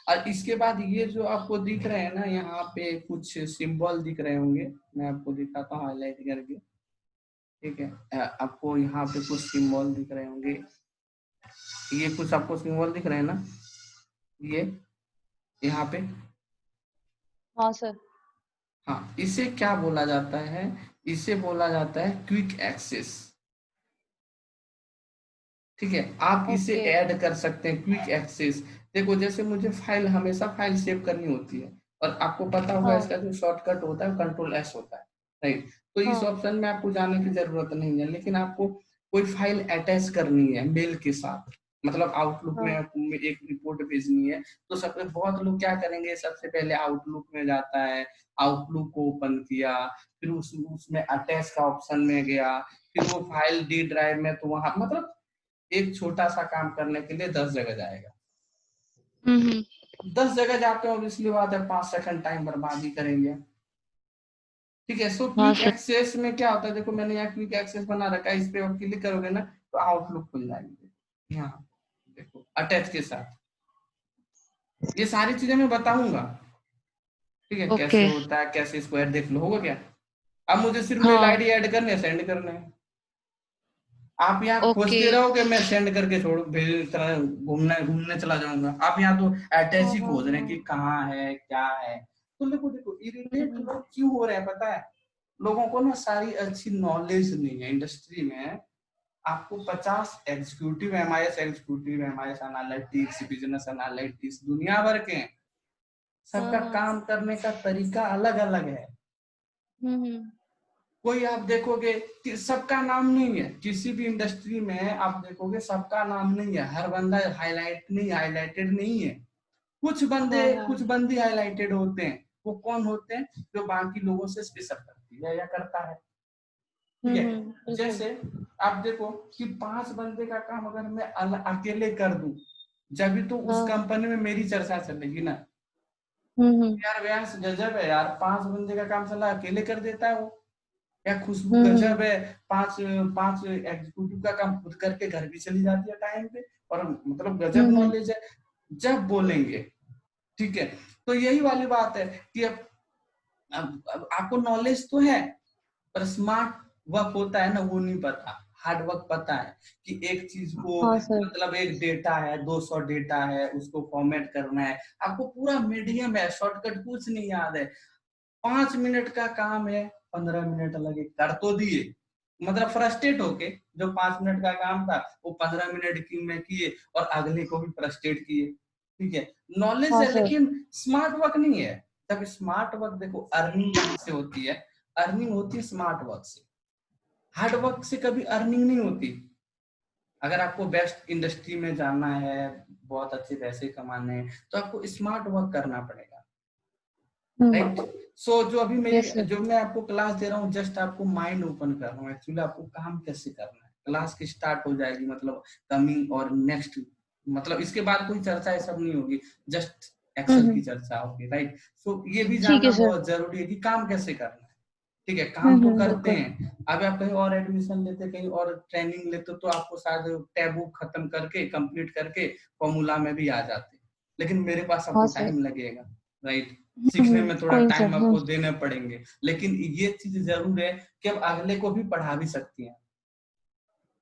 और इसके बाद ये जो आपको दिख रहे हैं ना, यहाँ पे कुछ सिंबल दिख रहे होंगे, मैं आपको दिखाता हूँ हाईलाइट करके। ठीक है, आपको यहाँ पे कुछ सिंबल दिख रहे होंगे, ये कुछ आपको सिंबल दिख रहे हैं ना, ये यहाँ पे। हाँ सर। हाँ, इसे क्या बोला जाता है, इसे बोला जाता है क्विक एक्सेस। ठीक है, आप इसे ओके। ऐड कर सकते हैं क्विक एक्सेस। देखो जैसे मुझे फाइल हमेशा फाइल सेव करनी होती है, और आपको पता होगा हाँ इसका जो शॉर्टकट होता है कंट्रोल S होता है, राइट। तो इस हाँ ऑप्शन में आपको जाने की जरूरत नहीं है, लेकिन आपको कोई फाइल अटैच करनी है मेल के साथ, मतलब आउटलुक में हाँ। आपको एक रिपोर्ट भेजनी है, तो सबसे बहुत लोग क्या करेंगे, सबसे पहले आउटलुक में जाता है, आउटलुक को ओपन किया, फिर उसमें अटैच का ऑप्शन में गया, फिर वो फाइल डी ड्राइव में, तो वहां मतलब एक छोटा सा काम करने के लिए 10 जगह जाएगा। हम्म। 10 जगह जाते हो, इसलिए बात है 5 सेकंड टाइम बर्बाद ही करेंगे। ठीक है, सो हाँ क्विक सर। एक्सेस में क्या होता है, देखो मैंने यहाँ क्विक एक्सेस बना रखा है, इस पे आप क्लिक करोगे ना तो आउटलुक खुल जाएगी, यहाँ देखो अटैच के साथ। ये सारी चीजें मैं बताऊंगा, ठीक है, कैसे ओके। होता है, कैसे इसको ऐड देख लो, होगा क्या। अब मुझे सिर्फ मेल हाँ। आईडी ऐड करने, सेंड करने हैं। आप यहाँ ओके। खोजते रहोगे, मैं सेंड करके छोड़ भेज घूमने घूमने चला जाऊंगा, आप यहाँ तो अटैच हाँ ही हाँ खोज रहे हैं हाँ। कि कहाँ है क्या है। तो देखो देखो इरिटेट हम्म। लोग क्यों हो रहे हैं पता है, लोगों को ना सारी अच्छी नॉलेज नहीं है इंडस्ट्री में। आपको 50 executive, MIS executive, MIS analytics, business analytics दुनिया भर के हैं, सबका काम करने का तरीका अलग अलग है। कोई आप देखोगे कि सबका नाम नहीं है, किसी भी इंडस्ट्री में आप देखोगे सबका नाम नहीं है, हर बंदा हाईलाइटेड नहीं है। कुछ बंदे हाईलाइटेड होते हैं। वो कौन होते हैं? जो बाकी लोगों से स्पेशल करती है या करता है। ठीक है, जैसे आप देखो कि 5 बंदे का काम अगर मैं अकेले कर दूं, जब भी तो उस कंपनी में मेरी चर्चा चलेगी ना। यार व्यास गजब है यार, 5 बंदे का काम साला अकेले कर देता है वो। या खुशबू गजब है, 5 एग्जीक्यूटिव का काम खुद करके घर भी चली जाती है टाइम पे, और मतलब गजब नॉलेज है। जब बोलेंगे, ठीक है, तो यही वाली बात है कि अब आपको नॉलेज तो है, पर स्मार्ट वर्क होता है ना, वो नहीं पता। हार्ड वर्क पता है कि एक चीज को मतलब एक डेटा है, 200 डेटा है, उसको फॉर्मेट करना है। आपको पूरा मीडियम है, शॉर्टकट कुछ नहीं याद है। 5 मिनट का काम है, 15 मिनट लगे, कर तो दिए। मतलब फ्रस्ट्रेट होके जो 5 मिनट का काम था वो 15 मिनट की में किए, और अगले को भी फ्रस्ट्रेट किए। ठीक है, नॉलेज है लेकिन स्मार्ट वर्क नहीं है। तब स्मार्ट वर्क देखो, अर्निंग कहाँ से होती है? अर्निंग होती है स्मार्ट वर्क से। हार्ड वर्क से कभी अर्निंग नहीं होती। अगर आपको बेस्ट इंडस्ट्री में जाना है, बहुत अच्छे पैसे कमाने हैं, तो आपको स्मार्ट वर्क करना पड़ेगा। राइट। सो जो अभी जो मैं आपको क्लास दे रहा हूँ, जस्ट आपको माइंड ओपन कर रहा हूँ, एक्चुअली आपको काम कैसे करना है। क्लास की स्टार्ट हो जाएगी, मतलब कमिंग और नेक्स्ट, मतलब इसके बाद कोई चर्चा सब नहीं होगी, जस्ट एक्सेल की चर्चा होगी। राइट। सो ये भी जानना बहुत जरूरी है कि काम कैसे करना है। ठीक है, काम तो करते हैं। अब आप कहीं और एडमिशन लेते, कहीं और ट्रेनिंग लेते, तो आपको शायद टैबू खत्म करके, कंप्लीट करके फॉर्मूला में भी आ जाते, लेकिन मेरे पास आपको टाइम लगेगा। राइट, सीखने में थोड़ा टाइम आपको देने पड़ेंगे, लेकिन ये चीज जरूर है कि अब अगले को भी पढ़ा भी सकती हैं।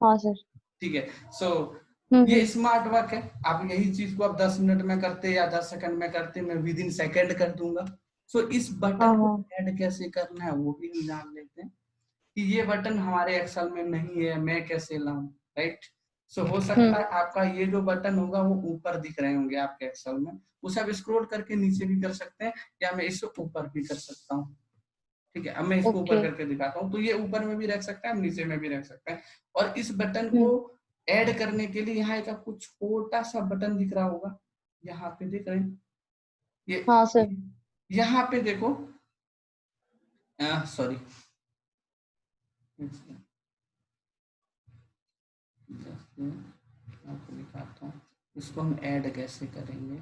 हाँ सर। ठीक है, सो ये स्मार्ट वर्क है। आप यही चीज को आप 10 मिनट में करते या 10 सेकंड में करते, मैं विद इन सेकंड कर दूंगा। सो इस बटन को ऐड कैसे करना है वो भी जान लेते हैं कि ये बटन हमारे एक्सेल में नहीं है, मैं कैसे लाऊं। राइट। सो हो सकता है आपका ये जो बटन होगा वो ऊपर दिख रहे होंगे आपके एक्सेल में, उसे आप स्क्रॉल करके नीचे भी कर सकते हैं, या मैं इसको ऊपर भी कर सकता हूँ। ठीक है, अब मैं इसको ऊपर करके दिखाता हूँ, तो ये ऊपर में भी रख सकते हैं, नीचे में भी रख सकते हैं। और इस बटन को ऐड करने के लिए यहाँ एक आपको छोटा सा बटन दिख रहा होगा, यहाँ पे दिख रहे हैं ये। हाँ सर। यहाँ पे देखो, सॉरी, आपको दिखाता हूँ इसको हम ऐड कैसे करेंगे।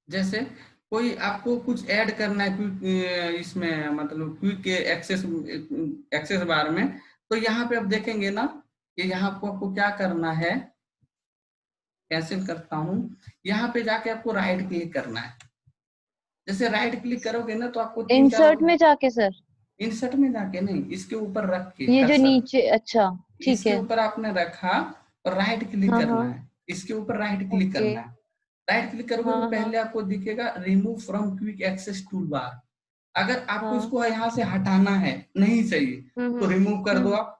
जैसे कोई आपको कुछ ऐड करना है क्विक इसमें, मतलब क्विक एक्सेस बार में, तो यहाँ पे आप देखेंगे ना कि यहाँ आपको क्या करना है। कैंसिल करता हूँ, यहाँ पे जाके आपको राइट क्लिक करना है। जैसे राइट क्लिक करोगे ना तो आपको इंसर्ट में जाके, सर इंसर्ट में जाके नहीं, इसके ऊपर रख के, ये जो नीचे, अच्छा ठीक है, इसके ऊपर आपने रखा और राइट क्लिक करना है। इसके ऊपर राइट क्लिक करना है। राइट क्लिक करोगे तो पहले आपको दिखेगा remove from quick access toolbar. अगर आपको इसको यहाँ से हटाना है, नहीं चाहिए, तो रिमूव कर दो आप।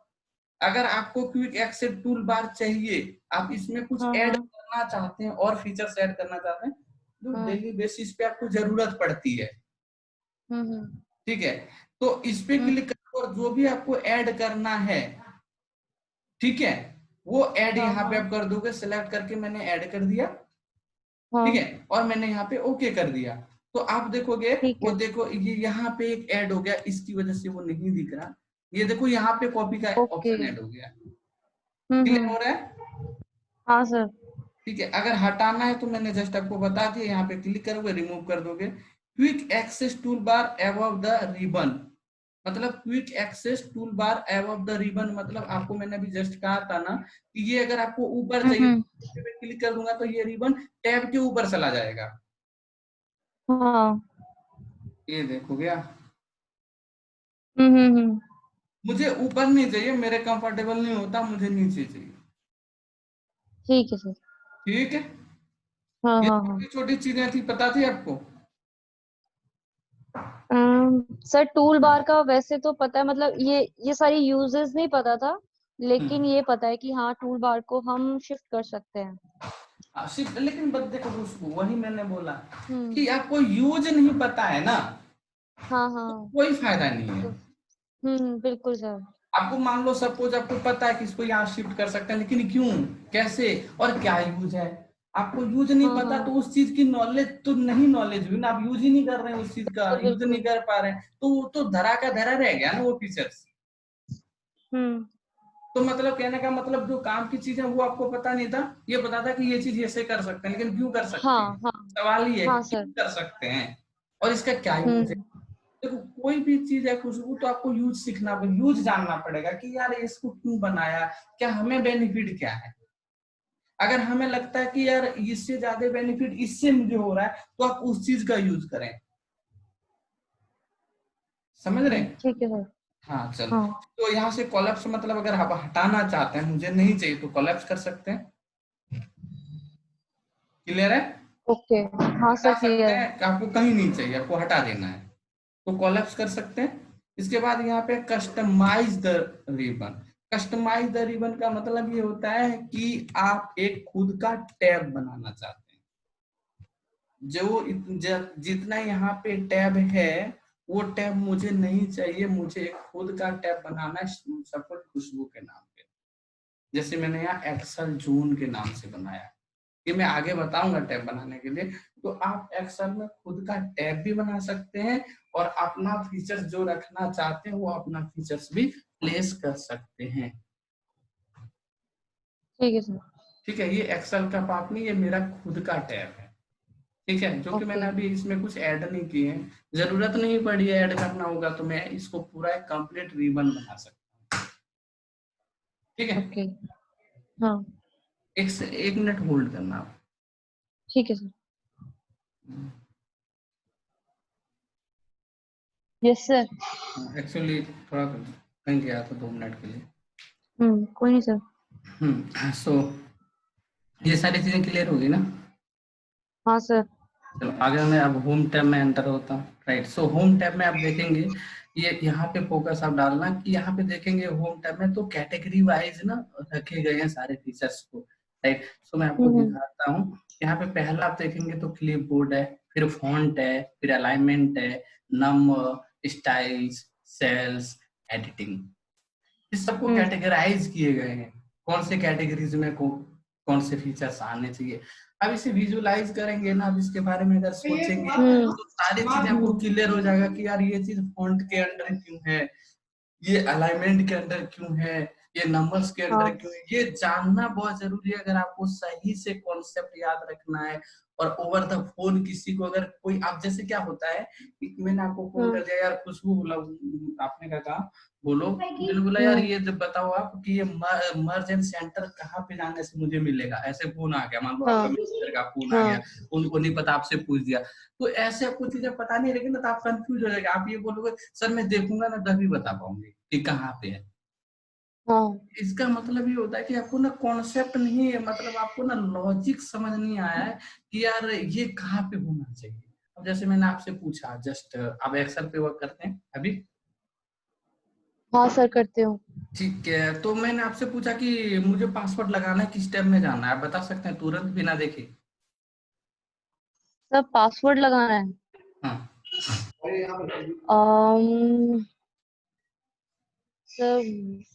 अगर आपको क्विक एक्सेस टूल बार चाहिए, आप इसमें कुछ ऐड करना चाहते हैं और फीचर्स ऐड करना चाहते हैं जो डेली बेसिस पे आपको जरूरत पड़ती है, ठीक है, तो इस पे क्लिक करो और जो भी आपको ऐड करना है, ठीक है, वो ऐड यहाँ पे आप कर दोगे। सिलेक्ट करके मैंने ऐड कर दिया, ठीक है, और मैंने यहाँ पे ओके कर दिया। तो आप देखोगे, वो देखो ये यहाँ पे एक ऐड हो गया, इसकी वजह से वो नहीं दिख रहा। ये देखो यहाँ पे कॉपी का ऑप्शन ऐड हो गया। क्लियर हो रहा है? हाँ सर। ठीक है, अगर हटाना है तो मैंने जस्ट आपको बता दिया, यहाँ पे क्लिक करोगे, रिमूव कर दोगे। Quick access toolbar above the ribbon, मतलब quick access toolbar above the ribbon, मतलब आपको मैंने अभी जस्ट कहा था ना कि ये अगर आपको ऊपर चाहिए तो क्लिक कर दूंगा तो ये रिबन टैब के ऊपर चला जाएगा। हाँ, ये देखो गया। मुझे ऊपर नहीं चाहिए, मेरे कंफर्टेबल नहीं होता, मुझे नीचे चाहिए। ठीक है सर। ठीक है, हाँ, ये छोटी छोटी चीजें थी, पता थी आपको? सर टूल बार का वैसे तो पता है, मतलब ये सारी यूजेस नहीं पता था, लेकिन ये पता है कि हाँ टूल बार को हम शिफ्ट कर सकते हैं। सिर्फ लेकिन बस देखो उसको, वही मैंने बोला हम्म। कि आपको यूज नहीं पता है ना, हाँ तो हाँ। कोई फायदा नहीं है। तो बिल्कुल सर। आपको मान लो सपोज आपको पता है कि इसको यहाँ शिफ्ट कर सकते हैं, लेकिन क्यों, कैसे और क्या यूज है, आपको यूज नहीं हाँ पता, हाँ। तो उस चीज की नॉलेज तो नहीं, नॉलेज हुई ना, आप यूज ही नहीं कर रहे हैं उस चीज का, बिल्कुल यूज नहीं बिल्कुल। कर पा रहे हैं, तो वो तो धरा का धरा रह गया ना वो फीचर्स। हम्म। तो मतलब कहने का मतलब जो काम की चीज है वो आपको पता नहीं था, ये पता था कि ये चीज ऐसे कर सकते हैं, लेकिन क्यों कर सकते हैं, हाँ हाँ। सवाल ही है हाँ कि सर। क्यों कर सकते हैं और इसका क्या यूज है। हम्म। देखो कोई भी चीज है खुशबू, तो आपको यूज सीखना, यूज जानना पड़ेगा कि यार इसको क्यों बनाया, क्या हमें बेनिफिट क्या है। अगर हमें लगता है कि यार इससे ज्यादा बेनिफिट इससे मुझे हो रहा है, तो आप उस चीज का यूज करें। समझ रहे हैं। ठीक है सर। हाँ चलो। हाँ। तो यहाँ से कोलैप्स मतलब अगर आप हटाना चाहते हैं, मुझे नहीं चाहिए, तो कोलैप्स कर सकते हैं। क्लियर है। ओके। हाँ हटा सर सकते क्लियर है। हैं कि आपको कहीं नहीं चाहिए, आपको हटा देना है, तो कोलैप्स कर सकते हैं। इसके बाद यहाँ पे customize the ribbon. Customize the ribbon का मतलब ये होता है कि आप एक खुद का टैब बनाना चाहते हैं। जितना यहाँ पे टैब है, वो टैब मुझे नहीं चाहिए, मुझे एक खुद का टैब बनाना है, सपोज खुशबू के नाम पे। जैसे मैंने यहाँ एक्सेल जून के नाम से बनाया, ये मैं आगे बताऊंगा टैब बनाने के लिए। तो आप एक्सेल में खुद का टैब भी बना सकते हैं, और अपना फीचर्स जो रखना चाहते हैं वो अपना फीचर्स भी प्लेस कर सकते हैं। ठीक है सर। ठीक है, ये एक्सेल का पार्ट नहीं, ये मेरा खुद का टैब है। ठीक है, जो कि मैंने ओके। अभी इसमें कुछ ऐड नहीं किए हैं, जरूरत नहीं पड़ी है ऐड करना होगा, तो मैं इसको पूरा एक कंप्लीट रिबन बना सकता हूँ। ठीक है, ओके। हाँ। एक मिनट होल्ड करना आप। ठीक है सर। Yes sir. एक्चुअली थोड़ा कहीं गया था 2 मिनट के लिए। कोई नहीं सर। सो ये सारी चीजें क्लियर होगी ना। हाँ सर। चलो आगे मैं अब होम टैब में एंटर होता हूँ। राइट, सो होम टैब में आप देखेंगे, ये यहाँ पे फोकस आप डालना कि यहाँ पे देखेंगे होम टैब में तो कैटेगरी वाइज ना रखे गए हैं सारे फीचर्स को। राइट, सो मैं आपको हम्म। दिखाता हूँ। यहाँ पे पहला आप देखेंगे तो क्लिप बोर्ड है, फिर फॉन्ट है, फिर अलाइनमेंट है, नंबर, स्टाइल्स, सेल्स, एडिटिंग, इस सबको हम्म। कैटेगराइज किए गए हैं, कौन से कैटेगरीज में कौन से फीचर्स आने चाहिए। अब इसे विजुअलाइज करेंगे ना, अब इसके बारे में अगर सोचेंगे तो सारी चीजें आपको क्लियर हो जाएगा कि यार ये चीज फॉन्ट के अंडर क्यों है, ये अलाइनमेंट के अंदर क्यों है, ये नंबर्स के अंदर हाँ। क्यों है। ये जानना बहुत जरूरी है अगर आपको सही से कॉन्सेप्ट याद रखना है। और ओवर द फोन किसी को अगर कोई, आप जैसे क्या होता है कि मैंने आपको फोन कर दिया, यार खुशबू बोला, आपने कहा बोलो, मैंने बोला यार ये जब बताओ आप कि ये मर्ज एंड सेंटर कहाँ पे जाने से मुझे मिलेगा, ऐसे फोन आ गया, मान लो आपका हाँ मैनेजर का फोन आ हाँ। गया, उनको नहीं पता, आपसे पूछ दिया, तो ऐसे आपको चीजें पता नहीं रहेगी ना, तो आप कंफ्यूज हो जाएगा, आप ये बोलोगे सर मैं देखूंगा ना तभी बता पाऊंगी कि कहाँ पे है। हाँ। इसका मतलब ये होता है कि आपको ना कॉन्सेप्ट नहीं है, मतलब आपको ना लॉजिक समझ नहीं आया है कि यार ये कहाँ पे होना चाहिए। अब जैसे मैंने आपसे पूछा, जस्ट आप एक्सेल पे वर्क करते हैं अभी। हाँ सर करते हो। ठीक है, तो मैंने आपसे पूछा कि मुझे पासवर्ड लगाना है, किस स्टेप में जाना है, आप बता सकते हैं तुरंत बिना देखे। सर पासवर्ड लगाना है। हाँ अम्म सर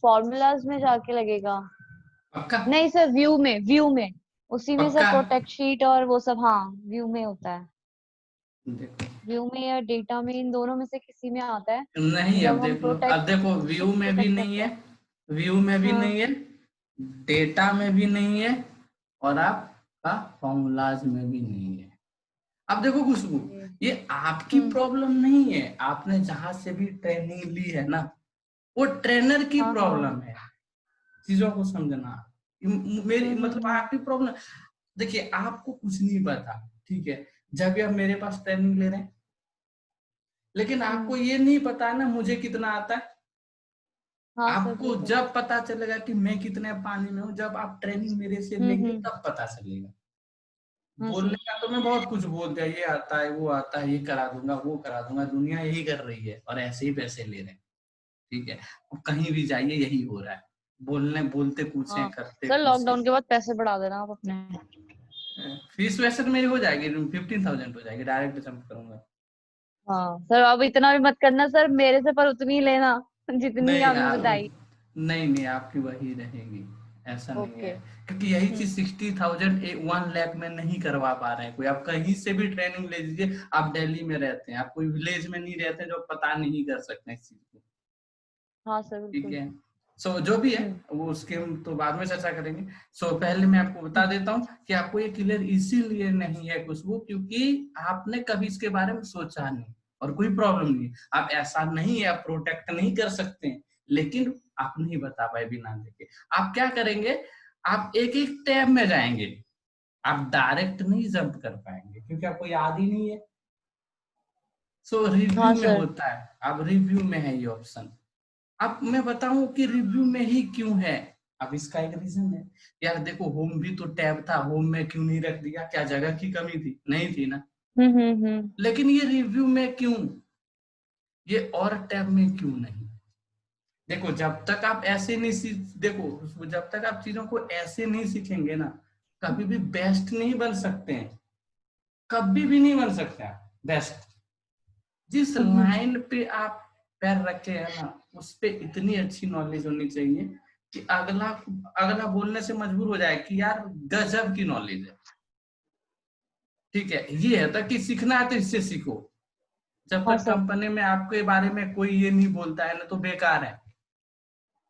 फॉर्मूलाज में जाके लगेगा। पक्का। नहीं सर, व्यू में उसी में सर पक्का। प्रोटेक्ट शीट और वो सब, हाँ व्यू में होता है। देखो, व्यू में या डेटा में, इन दोनों में से किसी में आता है। नहीं अब जब हम देख लो, अब प्रोटेक्ट देखो व्यू शीट में भी प्रोटेक्ट नहीं करते है, हैं। व्यू में भी हाँ। नहीं है, डेटा में भी नहीं है, और आपका फॉर्मूलाज में भी नहीं है। अब देखो खुशबू, ओके। ये आपकी हम्म। प्रॉब्लम नहीं है, आपने जहां से भी ट्रेनिंग ली है ना, वो ट्रेनर की हाँ हाँ। प्रॉब्लम है। चीजों को समझना, मेरी मतलब हम्म। आपकी प्रॉब्लम। देखिए आपको कुछ नहीं पता, ठीक है, जब भी आप मेरे पास ट्रेनिंग ले रहे हैं, लेकिन आपको हम्म। ये नहीं पता ना मुझे कितना आता है। हाँ सर आपको बिल्कुल। जब पता चलेगा कि मैं कितने पानी में हूँ, जब आप ट्रेनिंग मेरे से लेंगे हम्म। तब पता चलेगा। बोलने का तो मैं बहुत कुछ बोल दिया, ये आता है, वो आता है, ये करा दूंगा, वो करा दूंगा, दुनिया यही कर रही है और ऐसे ही पैसे ले रहे हैं। ठीक है, और कहीं भी जाइए यही हो रहा है, बोलने बोलते कुछ है, हाँ करते सर, कुछ है। लॉकडाउन के बाद पैसे बढ़ा देना आप अपने। फीस वैसे तो मेरी हो जाएगी, 15,000 हो जाएगी, डायरेक्ट जम्प करूंगा। हाँ सर, अब इतना भी मत करना सर मेरे से, पर उतनी ही लेना जितनी नहीं आपने बताई। नहीं नहीं, आपकी वही रहेगी, ऐसा नहीं ओके। है। क्योंकि यही चीज हम्म। 60,000 1 लाख में नहीं करवा पा रहे हैं कोई। आप कहीं से भी ट्रेनिंग ले लीजिए, आप दिल्ली में रहते हैं, आप कोई विलेज में नहीं रहते जो पता नहीं कर सकते इस चीज को। हाँ सर, ठीक बिल्कुल। है, सो जो भी है हम्म। वो उसके हम तो बाद में चर्चा करेंगे। सो पहले मैं आपको बता हम्म। देता हूँ कि आपको ये क्लियर इसीलिए नहीं है खुशबू, क्योंकि आपने कभी इसके बारे में सोचा नहीं और कोई प्रॉब्लम नहीं। आप ऐसा नहीं है, आप प्रोटेक्ट नहीं कर सकते हैं, लेकिन आप नहीं बता पाए बिना देखे। आप क्या करेंगे, आप एक एक टैब में जाएंगे, आप डायरेक्ट नहीं जंप कर पाएंगे क्योंकि आपको याद ही नहीं है। सो रिव्यू हाँ में सर। होता है, अब रिव्यू में है ये ऑप्शन। अब मैं बताऊं कि रिव्यू में ही क्यों है। अब इसका एक रीजन है यार, देखो होम भी तो टैब था, होम में क्यों नहीं रख दिया, क्या जगह की कमी थी, नहीं थी ना। हम्म। लेकिन ये रिव्यू में क्यों, ये और टैब में क्यों नहीं। देखो जब तक आप ऐसे नहीं सीख, देखो जब तक आप चीजों को ऐसे नहीं सीखेंगे ना, कभी भी बेस्ट नहीं बन सकते हैं, कभी भी नहीं बन सकते आप बेस्ट। जिस हम्म। लाइन पे आप पैर रखे हैं ना, उस पे इतनी अच्छी नॉलेज होनी चाहिए कि अगला अगला बोलने से मजबूर हो जाए कि यार गजब की नॉलेज है। ठीक है, ये है था कि सीखना है तो इससे सीखो। जब हाँ तक सर। कंपनी में आपके बारे में कोई ये नहीं बोलता है ना, तो बेकार है,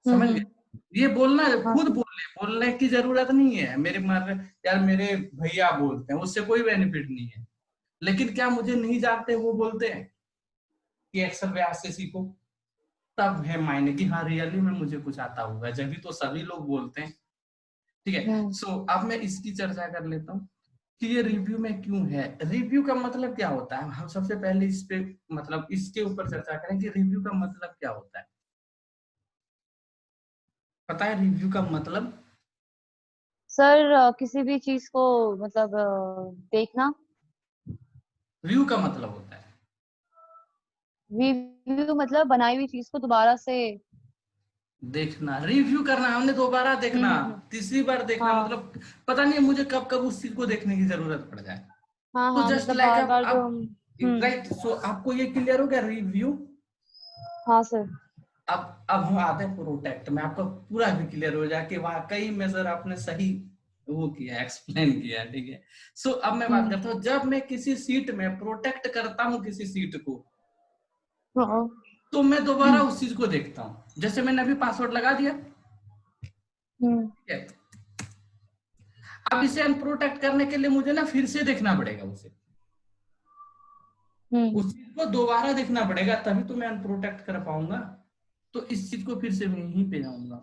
समझ गए। हम्म। ये बोलना हाँ खुद सर। बोलने की जरूरत नहीं है। यार मेरे भैया बोलते हैं, उससे कोई बेनिफिट नहीं है। लेकिन क्या मुझे नहीं जानते वो बोलते हैं कि एक्सेल व्यास से सीखो, तब है मायने कि हाँ रियली में मुझे कुछ आता होगा, जब भी तो सभी लोग बोलते हैं। ठीक है, हम्म। सो अब मैं इसकी चर्चा कर लेता हूँ कि ये रिव्यू में क्यों है। रिव्यू का मतलब क्या होता है, हम सबसे पहले इस पे मतलब इसके ऊपर चर्चा करें कि रिव्यू का मतलब क्या होता है। पता है रिव्यू का मतलब? सर किसी भी चीज को मतलब देखना। व्यू का मतलब होता है रिव्यू मतलब बनाई हुई चीज को दोबारा से। देखना, रिव्यू करना, हमने दोबारा देखना, हम्म। तीसरी बार देखना, हाँ मतलब पता नहीं मुझे कब कब उस चीज को देखने की जरूरत पड़ जाए। हाँ तो हाँ, जस्ट मतलब लाइक बार बार जो आप हम। राइट, सो आपको ये क्लियर हो गया रिव्यू। हाँ सर। अब हम आते हैं प्रोटेक्ट में, आपको पूरा भी क्लियर हो जाए कि वाकई में सर आपने सही वो किया, एक्सप्लेन किया। ठीक है, सो अब मैं बात हम्म। करता हूँ, जब मैं किसी सीट में प्रोटेक्ट करता हूँ किसी सीट को, हाँ। तो मैं दोबारा उस चीज को देखता हूँ। जैसे मैंने अभी पासवर्ड लगा दिया, हम्म। ठीक है, अब इसे अनप्रोटेक्ट करने के लिए मुझे ना फिर से देखना पड़ेगा उसे, हम्म। उस चीज को दोबारा देखना पड़ेगा, तभी तो मैं अनप्रोटेक्ट कर पाऊंगा। तो इस चीज को फिर से मैं यहीं पे जाऊंगा,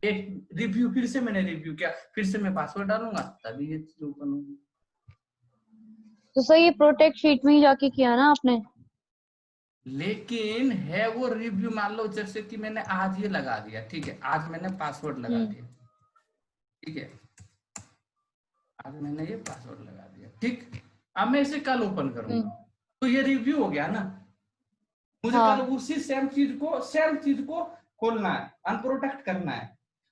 एक रिव्यू, फिर से मैंने रिव्यू किया, फिर से मैं पासवर्ड डालूंगा, तभी ये चीज ओपन होगी। तो सर ये प्रोटेक्ट शीट में ही जाके किया ना आपने? लेकिन है वो रिव्यू, मान लो जैसे कि मैंने आज ये लगा दिया, ठीक है, आज मैंने पासवर्ड लगा हम्म। दिया, ठीक है, आज मैंने ये पासवर्ड लगा दिया, ठीक। अब मैं इसे कल ओपन करूंगा, हम्म। तो ये रिव्यू हो गया ना। मुझे कल हाँ। उसी सेम चीज को खोलना है, अनप्रोटेक्ट करना है,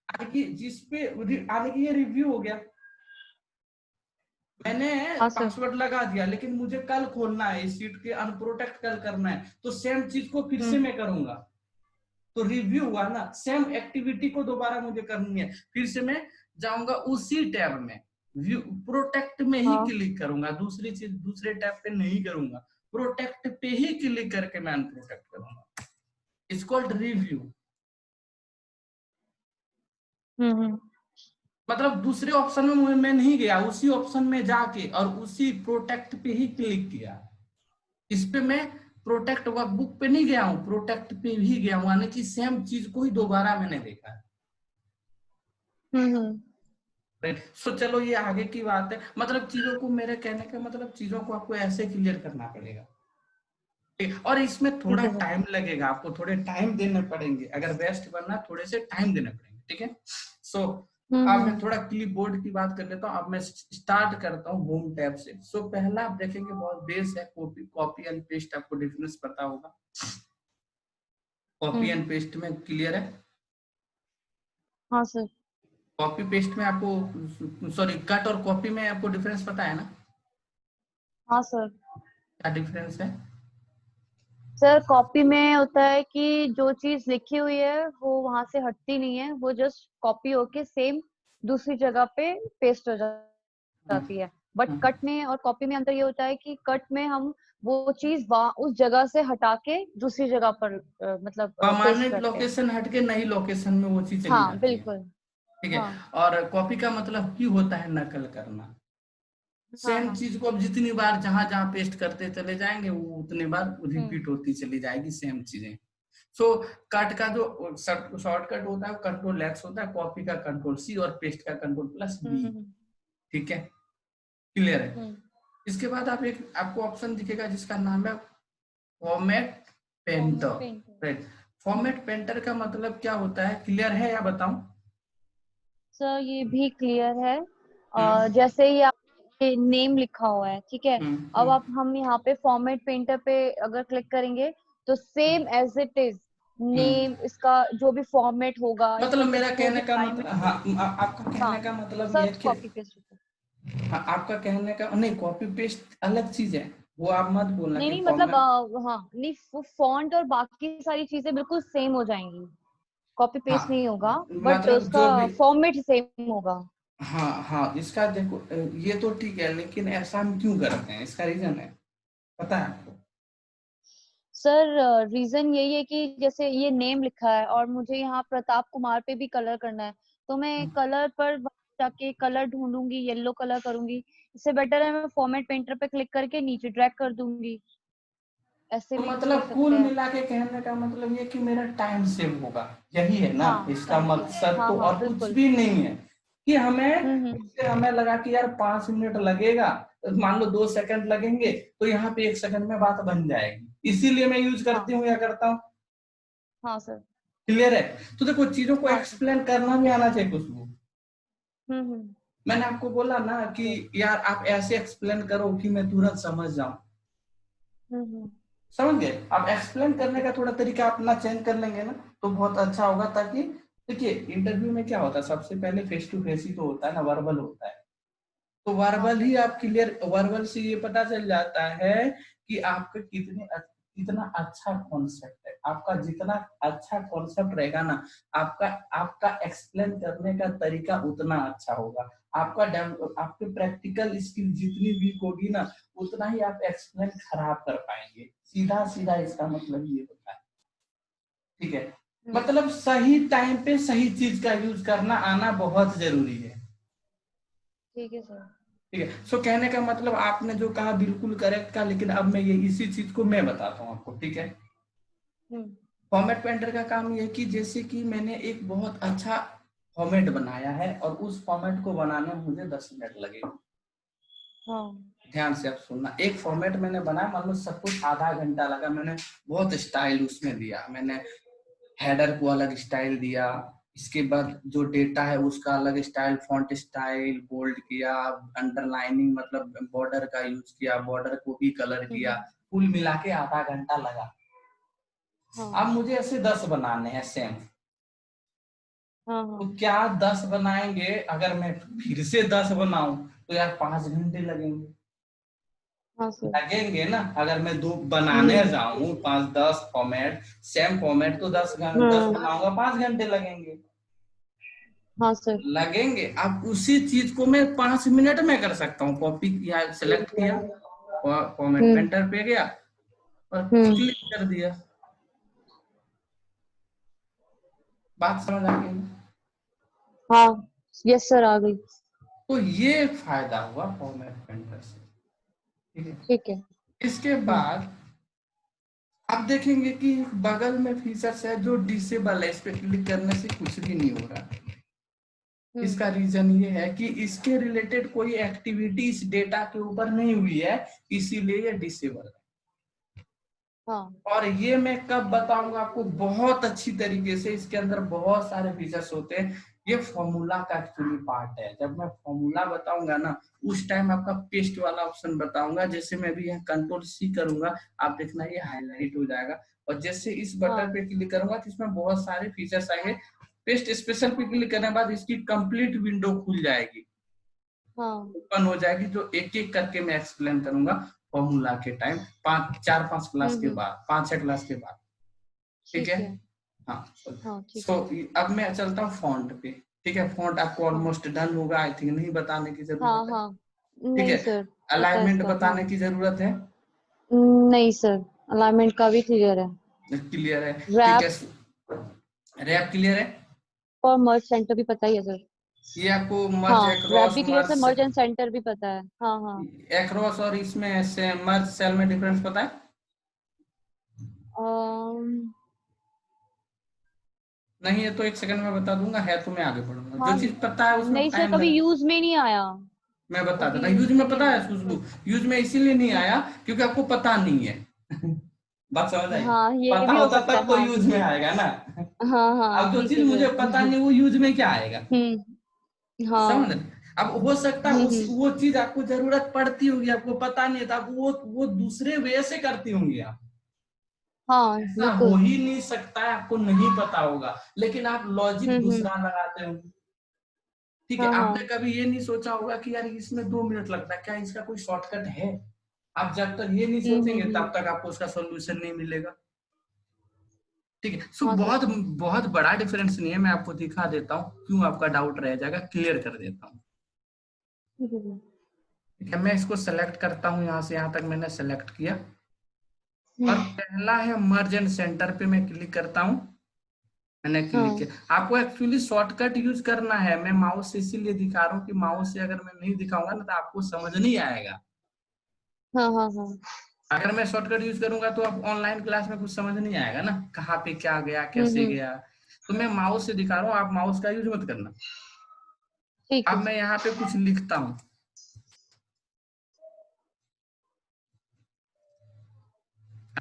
आने की जिस पे आने की ये रिव्यू हो गया। मैंने हाँ सर। पासवर्ड लगा दिया, लेकिन मुझे कल खोलना है इस सीट के, अनप्रोटेक्ट कल करना है, तो सेम चीज को फिर से हम्म। मैं करूंगा, तो रिव्यू हुआ ना। सेम एक्टिविटी को दोबारा मुझे करनी है, फिर से मैं जाऊंगा उसी टैब में, व्यू प्रोटेक्ट में ही हाँ। क्लिक करूंगा, दूसरी चीज दूसरे टैब पे नहीं करूंगा, प्रोटेक्ट पे ही क्लिक करके मैं अनप्रोटेक्ट करूंगा। It's called review. हम्म। मतलब दूसरे ऑप्शन में मैं नहीं गया, उसी ऑप्शन में जाके और उसी प्रोटेक्ट पे ही क्लिक किया। इस पे मैं प्रोटेक्ट वर्कबुक पे नहीं गया हूँ, प्रोटेक्ट पे भी गया हूँ, यानी कि सेम चीज को ही दोबारा मैंने देखा। हम्म। सो चलो ये आगे की बात है, मतलब चीजों को, मेरे कहने का मतलब चीजों को आपको ऐसे क्लियर करना पड़ेगा, ठीक। और इसमें ठीक थोड़ा है सर। टाइम लगेगा, आपको थोड़े टाइम देने पड़ेंगे, अगर बेस्ट बनना थोड़े से टाइम देने पड़ेंगे, ठीक है। सो अब मैं थोड़ा क्लिप बोर्ड की बात कर लेता हूँ। अब मैं स्टार्ट करता हूँ होम टैब से। सो पहला आप देखेंगे बहुत बेस है, कॉपी एंड पेस्ट। आपको डिफरेंस पता होगा, कॉपी एंड पेस्ट में क्लियर है? हाँ सर। कॉपी पेस्ट में आपको, सॉरी, कट और कॉपी में आपको डिफरेंस पता है ना? हाँ सर। क्या डिफरेंस है? सर कॉपी में होता है कि जो चीज लिखी हुई है वो वहां से हटती नहीं है, वो जस्ट कॉपी होके सेम दूसरी जगह पे पेस्ट हो जाती है। बट कट में और कॉपी में अंतर ये होता है कि कट में हम वो चीज उस जगह से हटा के दूसरी जगह पर मतलब पेस्ट परमानेंट करते हैं। लोकेशन हटके नई लोकेशन में वो चीज चली हाँ जाती है। बिल्कुल। ठीक है। हाँ और कॉपी का मतलब की होता है नकल करना। हाँ सेम हाँ। चीज को अब जितनी बार जहां जहां पेस्ट करते चले जाएंगे वो उतनी बार हम्म रिपीट होती चली जाएगी सेम चीजें। सो कट का जो शॉर्टकट होता है कंट्रोल एक्स होता है, कॉपी का कंट्रोल सी और पेस्ट का कंट्रोल प्लस बी। हम्म ठीक है, क्लियर है? हम्म। इसके बाद आपको ऑप्शन दिखेगा जिसका नाम है format format painter. Painter. Right. Format painter का मतलब क्या होता है, क्लियर है या बताऊं? सर ये भी क्लियर है। हम्म जैसे ही आप नेम लिखा हुआ है, ठीक है। अब हम्म। आप हम यहाँ पे फॉर्मेट पेंटर पे अगर क्लिक करेंगे तो same as it is hmm. Name, इसका जो भी फॉर्मेट होगा या मतलब फिर मेरा जो कहने भी का मतलब, अलाइनमेंट हाँ, होगी, आपका हाँ, कहने का मतलब ये है सब कि, कॉपी पेस्ट होगा। हाँ, आपका कहने का नहीं, कॉपी पेस्ट अलग चीज है, वो आप मत बोलना नहीं कि नहीं मतलब फॉर्मेट। हाँ नहीं, फॉन्ट और बाकी सारी चीजें बिल्कुल सेम हो जाएंगी, कॉपी पेस्ट नहीं हाँ, होगा, बट मतलब उसका जो भी, फॉर्मेट सेम होगा। हाँ हाँ, इसका देखो, ये तो ठीक है, लेकिन ऐसा हम क्यों करते हैं, इसका रीजन है, पता है आपको? सर रीजन यही है कि जैसे ये नेम लिखा है और मुझे यहाँ प्रताप कुमार पे भी कलर करना है, तो मैं कलर पर जाके कलर ढूंढूंगी, येलो कलर करूंगी। इससे बेटर है मैं फॉर्मेट पेंटर पे क्लिक करके नीचे ड्रैग कर दूंगी। ऐसे तो भी तो कर मतलब कुल सकते हैं। मिला के कहने का मतलब ये कि मेरा टाइम सेव होगा, यही है ना हाँ इसका टाइम से। मकसद, हाँ तो हाँ और कुछ बिल्कुल। भी नहीं है कि हम्म। इससे हमें लगा कि यार 5 मिनट लगेगा, तो मान लो 2 सेकंड लगेंगे, तो यहाँ पे 1 सेकंड में बात बन जाएगी, इसीलिए मैं यूज करती हाँ हूँ या करता हूँ। हाँ सर। क्लियर है? तो देखो चीजों को हाँ सर। एक्सप्लेन करना भी आना चाहिए कुछ को। हम्म। मैंने आपको बोला ना कि ओके। यार आप ऐसे एक्सप्लेन करो कि मैं तुरंत समझ जाऊं। हम्म। समझ गए? आप एक्सप्लेन करने ओके। का थोड़ा तरीका अपना चेंज कर लेंगे ना, तो बहुत अच्छा होगा। ताकि देखिए, इंटरव्यू में क्या होता है, सबसे पहले फेस टू फेस ही तो होता है ना, वर्बल होता है। तो हाँ वर्बल सर। ही आप क्लियर, वर्बल से ये पता चल जाता है कि आपका कितना अच्छा कॉन्सेप्ट है। आपका जितना अच्छा कॉन्सेप्ट रहेगा ना, आपका आपका एक्सप्लेन करने का तरीका उतना अच्छा होगा। आपके प्रैक्टिकल स्किल जितनी वीक होगी ना, उतना ही आप एक्सप्लेन खराब कर पाएंगे। सीधा सीधा इसका मतलब ये होता है। ठीक है? हम्म। मतलब सही टाइम पे सही चीज का यूज करना आना बहुत जरूरी है। ठीक है सर। ठीक है। सो कहने का मतलब आपने जो कहा बिल्कुल करेक्ट कहा, लेकिन अब मैं ये इसी चीज को मैं बताता हूँ आपको। ठीक है? हम्म। फॉर्मेट पेंटर का काम ये कि जैसे कि मैंने एक बहुत अच्छा फॉर्मेट बनाया है और उस फॉर्मेट को बनाने में मुझे 10 मिनट लगे। हाँ। ध्यान से आप सुनना। एक फॉर्मेट मैंने बनाया, मान लो सब कुछ आधा घंटा लगा। मैंने बहुत स्टाइल उसमें दिया, मैंने हेडर को अलग स्टाइल दिया, इसके बाद जो डेटा है उसका अलग स्टाइल, फॉन्ट स्टाइल, बोल्ड किया, अंडरलाइनिंग मतलब बॉर्डर का यूज किया, बॉर्डर को भी कलर किया। हम्म। कुल मिला के आधा घंटा लगा। अब हाँ मुझे ऐसे 10 बनाने हैं सेम। हाँ तो हाँ। क्या 10 बनाएंगे, अगर मैं फिर से 10 बनाऊं तो यार 5 घंटे लगेंगे। हाँ सर। लगेंगे ना, अगर मैं दो बनाने हम्म। जाऊं 5-10 फॉर्मेट, सेम फॉर्मेट, तो 10 हम्म। बनाऊंगा 5 घंटे लगेंगे। हाँ सर। लगेंगे। अब उसी चीज को मैं 5 मिनट में कर सकता हूँ। कॉपी किया, सेलेक्ट किया, फॉर्मेट हम्म। पेंटर पे गया और हम्म। क्लिक कर दिया। बात समझ आ गई? हाँ। यस सर आ गई। तो ये फायदा हुआ फॉर्मेट पेंटर से। ठीक है? ठीक है। इसके बाद आप देखेंगे कि बगल में फीचर्स है जो डिसेबल है, इस पे क्लिक करने से कुछ भी नहीं हो रहा। हम्म। इसका रीजन ये है कि इसके रिलेटेड कोई एक्टिविटी इस डेटा के ऊपर नहीं हुई है, इसीलिए ये डिसेबल है। हाँ। और ये मैं कब बताऊंगा आपको बहुत अच्छी तरीके से। इसके अंदर बहुत सारे फीचर्स होते हैं, ये फॉर्मूला का एक्चुअली पार्ट है। जब मैं फॉर्मूला बताऊंगा ना उस टाइम आपका पेस्ट वाला ऑप्शन बताऊंगा। जैसे मैं भी यहाँ कंट्रोल सी करूंगा, आप देखना ये हाईलाइट हो जाएगा। और जैसे इस बटन पे क्लिक करूंगा तो इसमें बहुत सारे फीचर्स आएंगे। पेस्ट स्पेशल पे क्लिक करने के बाद इसकी कंप्लीट विंडो खुल जाएगी, ओपन हो जाएगी, जो एक एक करके मैं एक्सप्लेन करूंगा फॉर्मूला के टाइम, 4-5 क्लास के बाद, 5-6 क्लास के बाद। ठीक है, हाँ। सो अब मैं चलता हूँ फॉन्ट पे। ठीक है, फॉन्ट आपको ऑलमोस्ट डन होगा, आई थिंक नहीं बताने की जरूरत है। ठीक है, अलाइनमेंट बताने की जरूरत है? नहीं सर, अलाइनमेंट का भी क्लियर है। क्लियर है, ठीक है। रैप क्लियर है और मर्ज सेंटर भी पता ही है सर। ये आपको? मर्ज रैप एक्रॉस, भी clear sir, merge and centre भी पता है। एक्रॉस और इसमें से मर्ज सेल में डिफरेंस पता है? नहीं है तो एक सेकंड में बता दूंगा, है तो मैं आगे बढ़ूंगा। जो चीज पता है उसमें नहीं सर, टाइम कभी लगता है। यूज में नहीं आया। मैं बता देता, यूज में पता है खुशबू, यूज में इसीलिए नहीं आया क्योंकि आपको पता नहीं है। बात समझ आई? ये पता भी हो होता सकता तब है। तो यूज में आएगा ना। अब जो ठीक चीज है मुझे सर। पता नहीं वो यूज में क्या आएगा? समझ रहे? अब हो सकता है उस वो चीज आपको जरूरत पड़ती होगी, आपको पता नहीं है, तो आप वो दूसरे वे से करती होंगी आप। ऐसा हो ही नहीं सकता है, आपको नहीं पता होगा, लेकिन आप लॉजिक दूसरा लगाते होंगे। ठीक है, आपने कभी ये नहीं सोचा होगा कि यार इसमें 2 मिनट लगता है, क्या इसका कोई शॉर्टकट है? आप जब तक ये नहीं सोचेंगे तब तक आपको उसका सॉल्यूशन नहीं मिलेगा। ठीक है, सो बहुत बहुत बड़ा डिफरेंस नहीं है, मैं आपको दिखा देता हूँ, क्यों आपका डाउट रह जाएगा, क्लियर कर देता हूँ। ठीक है, मैं इसको सेलेक्ट करता हूँ, यहाँ से यहाँ तक मैंने सेलेक्ट किया, और पहला है मर्ज एंड सेंटर पे मैं क्लिक करता हूँ। मैंने क्लिक किया। आपको एक्चुअली शॉर्टकट यूज करना है, मैं माउस से इसीलिए दिखा रहा हूँ कि माउस से अगर मैं नहीं दिखाऊंगा ना तो आपको समझ नहीं आएगा। अगर मैं शॉर्टकट यूज करूंगा तो आप ऑनलाइन क्लास में कुछ समझ नहीं आएगा ना, कहाँ पे क्या गया, कैसे गया। तो मैं माउस से दिखा रहा हूँ, आप माउस का यूज मत करना। अब मैं यहाँ पे कुछ लिखता हूँ,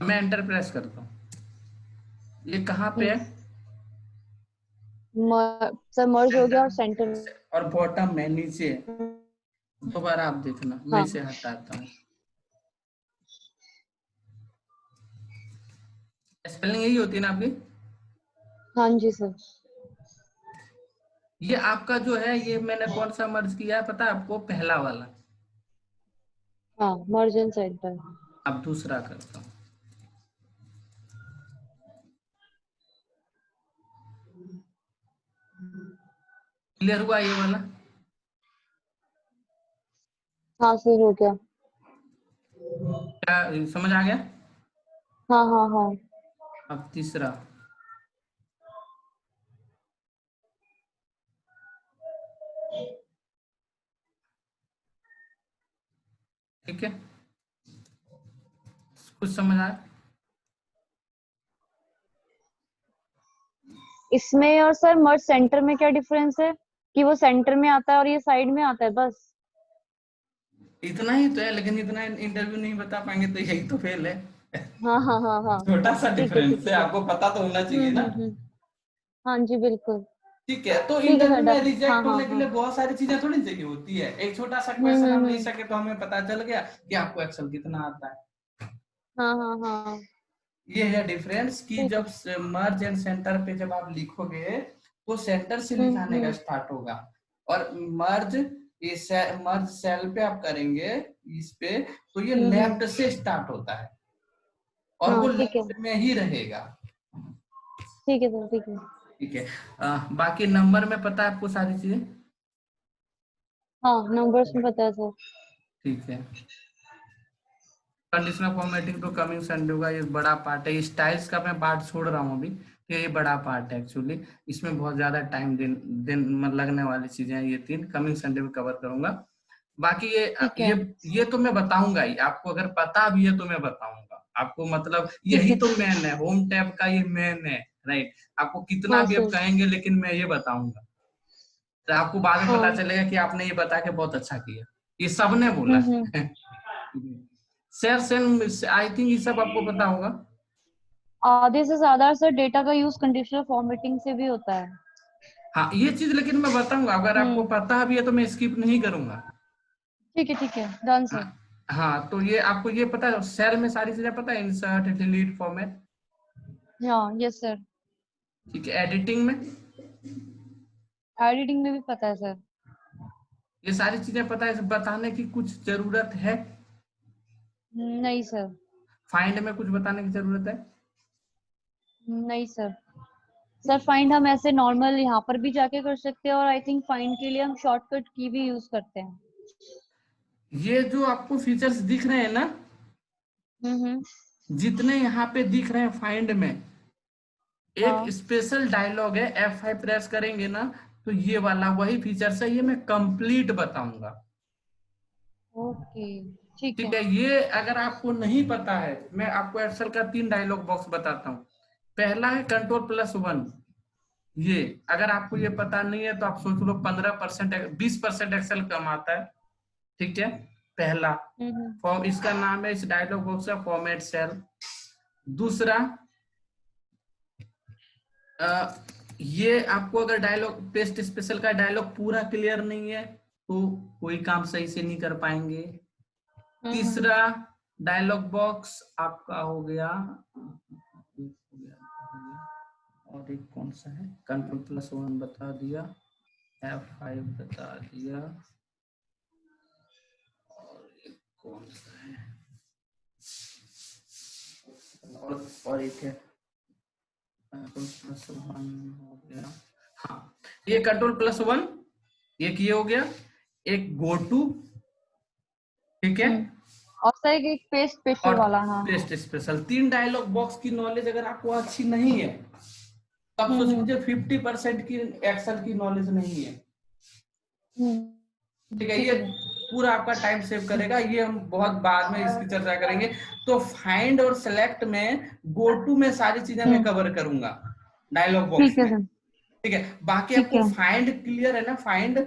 मैं एंटर प्रेस करता हूँ, ये कहाँ पे है? सर मर्ज हो गया और सेंटर, और बॉटम में नीचे है। दोबारा आप देखना, मैं इसे हटाता हूँ। स्पेलिंग यही होती है ना आपकी? हाँ जी सर। ये आपका जो है, ये मैंने कौन सा मर्ज किया है पता है आपको? पहला वाला। मर्ज एंड सेंटर। अब दूसरा करता हूँ, क्लियर हुआ ये वाला? सर हो गया। क्या समझ आ गया? हाँ। अब तीसरा, ठीक है, कुछ समझ आया? इसमें और सर मर्ज सेंटर में क्या डिफरेंस है कि वो सेंटर में आता है और ये साइड में आता है बस? इतना ही तो है, लेकिन इतना इंटरव्यू नहीं बता पाएंगे तो यही तो फेल है। हाँ। छोटा सा ठीक है डिफरेंस है, आपको पता तो होना चाहिए ना। हाँ जी बिल्कुल। ठीक है, तो ठीक है इंटरव्यू सर, में डन। रिजेक्ट होने के लिए बहुत सारी चीजें थोड़ी चाहिए होती है। एक छोटा सा क्वेश्चन हम नहीं सके तो हमें पता चल गया कि आपको एक्सेल कितना आता है। हाँ। ये है डिफरेंस कि जब मर्ज एंड सेंटर पे जब आप लिखोगे तो सेंटर से लिखाने का स्टार्ट होगा, और मर्ज मर्ज सेल पे आप करेंगे इस पे तो ये लेफ्ट से स्टार्ट होता है, और वो लेफ्ट में ही रहेगा। ठीक है सर, ठीक है। ठीक है, बाकी नंबर में पता है आपको सारी चीजें? हाँ, नंबर्स में पता है सर। ठीक है, कंडीशनल फॉर्मेटिंग तो कमिंग संडे होगा, ये बड़ा पार्ट है। स्टाइल्स का मैं पार्ट छोड़ रहा हूँ अभी, ये बड़ा पार्ट है एक्चुअली, इसमें बहुत ज्यादा टाइम दिन लगने वाली चीजें हैं। ये 3 कमिंग संडे में कवर करूंगा। बाकी ये तो मैं बताऊंगा ही आपको, अगर पता भी है तो मैं बताऊंगा आपको, मतलब यही तो मेन है, होम टैब का ये मेन है, राइट? आपको कितना भी अब कहेंगे लेकिन मैं ये बताऊंगा, तो आपको बाद में पता चलेगा कि आपने ये बता के बहुत अच्छा किया, ये सबने बोला। शेयर आई थिंक ये सब आपको पता होगा। आधे से ज्यादा सर डेटा का यूज कंडीशनल फॉर्मेटिंग से भी होता है। हाँ ये चीज लेकिन मैं बताऊंगा, अगर आपको पता भी है तो मैं स्किप नहीं करूंगा। ठीक है, डन सर। हाँ हाँ, तो ये आपको ये पता है, सेल में सारी चीजें पता है, इंसर्ट, डिलीट, फॉर्मेट। हाँ, यस सर। ठीक है, एडिटिंग में एडिटिंग में भी पता है सर। ये सारी चीजें पता है, बताने की कुछ जरूरत है? नहीं सर। फाइंड में कुछ बताने की जरूरत है? नहीं सर। सर फाइंड हम ऐसे नॉर्मल यहाँ पर भी जाके कर सकते हैं, और आई थिंक फाइंड के लिए हम शॉर्टकट की भी यूज करते हैं। ये जो आपको फीचर्स दिख रहे हैं ना, हम्म। जितने यहाँ पे दिख रहे हैं फाइंड में, एक हाँ। स्पेशल डायलॉग है, F5 प्रेस करेंगे ना तो ये वाला वही फीचर्स है, ये मैं कंप्लीट बताऊंगा। ओके। ठीक ठीक है। है, ये अगर आपको नहीं पता है, मैं आपको एक्सेल का 3 डायलॉग बॉक्स बताता हूँ। पहला है Ctrl+1। ये अगर आपको ये पता नहीं है तो आप सोच लो 15%, 20% एक्सेल कम आता है। ठीक है, पहला हम्म। फॉर्म, इसका नाम है इस डायलॉग बॉक्स का फॉर्मेट सेल। दूसरा, ये आपको अगर डायलॉग पेस्ट स्पेशल का डायलॉग पूरा क्लियर नहीं है तो कोई काम सही से नहीं कर पाएंगे। हम्म। तीसरा डायलॉग बॉक्स आपका हो गया, और एक कौन सा है, Ctrl+1 बता दिया, F5 बता दिया, और एक कौन सा है, और एक है Ctrl+1 हो गया। हाँ, ये Ctrl+1, एक ये हो गया, एक गो टू। ठीक है, हम्म। और सर एक पेस्ट स्पेशल और वाला। हाँ। Paste special. 3 डायलॉग बॉक्स की नॉलेज अगर आपको अच्छी नहीं है, तब सोच हम्म। लीजिए 50% की एक्सेल की नॉलेज नहीं है। ठीक है, ठीक ये है सर। पूरा आपका टाइम सेव करेगा, ये हम बहुत बाद में इसकी चर्चा करेंगे। तो फाइंड और सेलेक्ट में, गो टू में सारी चीजें मैं कवर करूंगा डायलॉग बॉक्स ठीक है में। सर। ठीक है, बाकी ठीक आपको है। फाइंड क्लियर है ना, फाइंड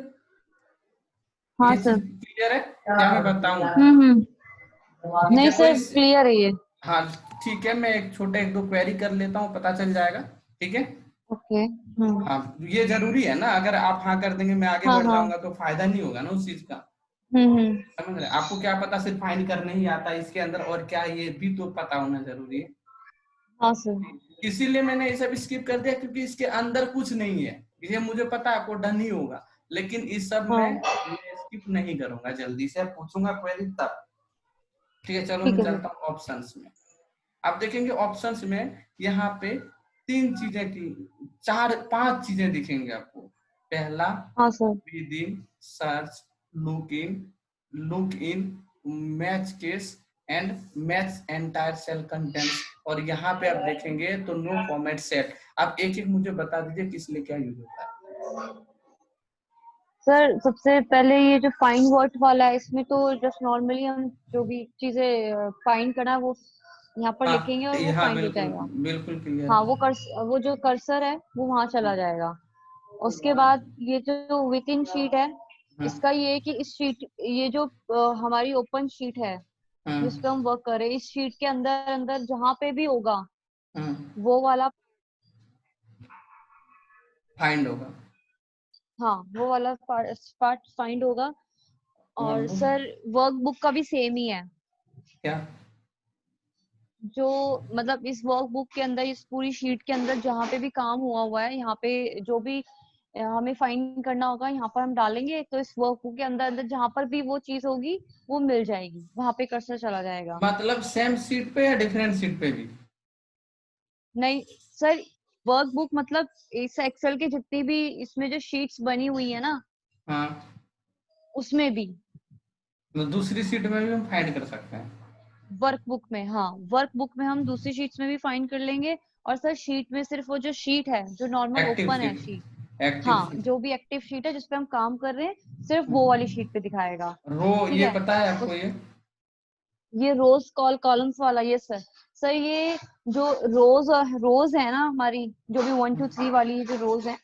हाँ ये चीज सर। क्लियर है क्या मैं बताऊं? ठीक नहीं है, कोई सर, क्लियर है ये। हाँ ठीक है, मैं एक छोटे 1-2 क्वेरी कर लेता हूँ, पता चल जाएगा। ठीक है, ओके। हम्म। हाँ ये जरूरी है ना, अगर आप हाँ कर देंगे मैं आगे हाँ बढ़ हाँ। जाऊंगा तो फायदा नहीं होगा ना उस चीज का। हम्म। समझ रहे, आपको क्या पता सिर्फ फाइंड करने ही आता है, इसके अंदर और क्या, ये भी तो पता होना जरूरी है। हाँ सर। इसीलिए मैंने ये सब स्किप कर दिया, क्योंकि इसके अंदर कुछ नहीं है, ये मुझे पता है आपको डन ही होगा, लेकिन इस सब में हाँ। मैं स्किप नहीं करूंगा, जल्दी से पूछूंगा क्वेरी तब। ठीक है, चलो ठीक मैं है सर। चलता हूँ ऑप्शंस में। आप देखेंगे ऑप्शंस में यहाँ पे 3 चीजें की, 4-5 चीजें दिखेंगे आपको। पहला, हाँ sir. Within, search, look in, match case and match entire cell contents. और यहाँ पे आप देखेंगे तो नो फॉर्मेट सेट। आप एक एक मुझे बता दीजिए किस लिए क्या यूज होता है। सर सबसे पहले ये जो फाइंड वर्ड वाला है, इसमें तो जस्ट नॉर्मली हम जो भी चीजें फाइंड करना है वो यहाँ पर लिखेंगे और वो हाँ फाइंड हो बिल्कुल, जाएगा। बिल्कुल क्लियर हाँ, है। वो जो कर्सर है वो वहां चला जाएगा। उसके बाद ये जो विद इन शीट है, हाँ इसका ये है कि इस शीट, ये जो हमारी ओपन शीट है हाँ जिस पे हम वर्क कर रहे हैं, इस शीट के अंदर अंदर जहां पे भी होगा हाँ, वो वाला, फाइंड होगा। हाँ वो वाला पार्ट फाइंड होगा। और और बुक, सर वर्कबुक का भी सेम ही है। क्या? जो मतलब इस वर्कबुक के अंदर, इस पूरी शीट के अंदर जहाँ पे भी काम हुआ हुआ है, यहाँ पे जो भी हमें फाइंड करना होगा यहाँ पर हम डालेंगे, तो इस वर्कबुक के अंदर अंदर जहाँ पर भी वो चीज होगी वो मिल जाएगी, वहां पे कर्सर चला जाएगा। मतलब सेम सीट पे या डिफरेंट सीट पे भी? नहीं सर, वर्कबुक मतलब इस एक्सेल की जितनी भी इसमें जो शीट्स बनी हुई है ना, हाँ, उसमें भी। तो दूसरी सीट में भी हम फाइंड कर सकते हैं? वर्कबुक में, हाँ वर्कबुक में हम दूसरी शीट्स में भी फाइंड कर लेंगे। और सर शीट में सिर्फ वो जो शीट है जो नॉर्मल एक्टिव ओपन है सीट, शीट, एक्टिव हाँ सीट। जो भी एक्टिव शीट है जिसपे हम काम कर रहे हैं, सिर्फ वो वाली शीट पे दिखाएगा। रो ठीक ये है। पता है आपको उस ये? ये रोज कॉलम्स वाला, ये सर। सर ये जो रोज है ना हमारी, जो भी 1 2 3 वाली जो रोज है,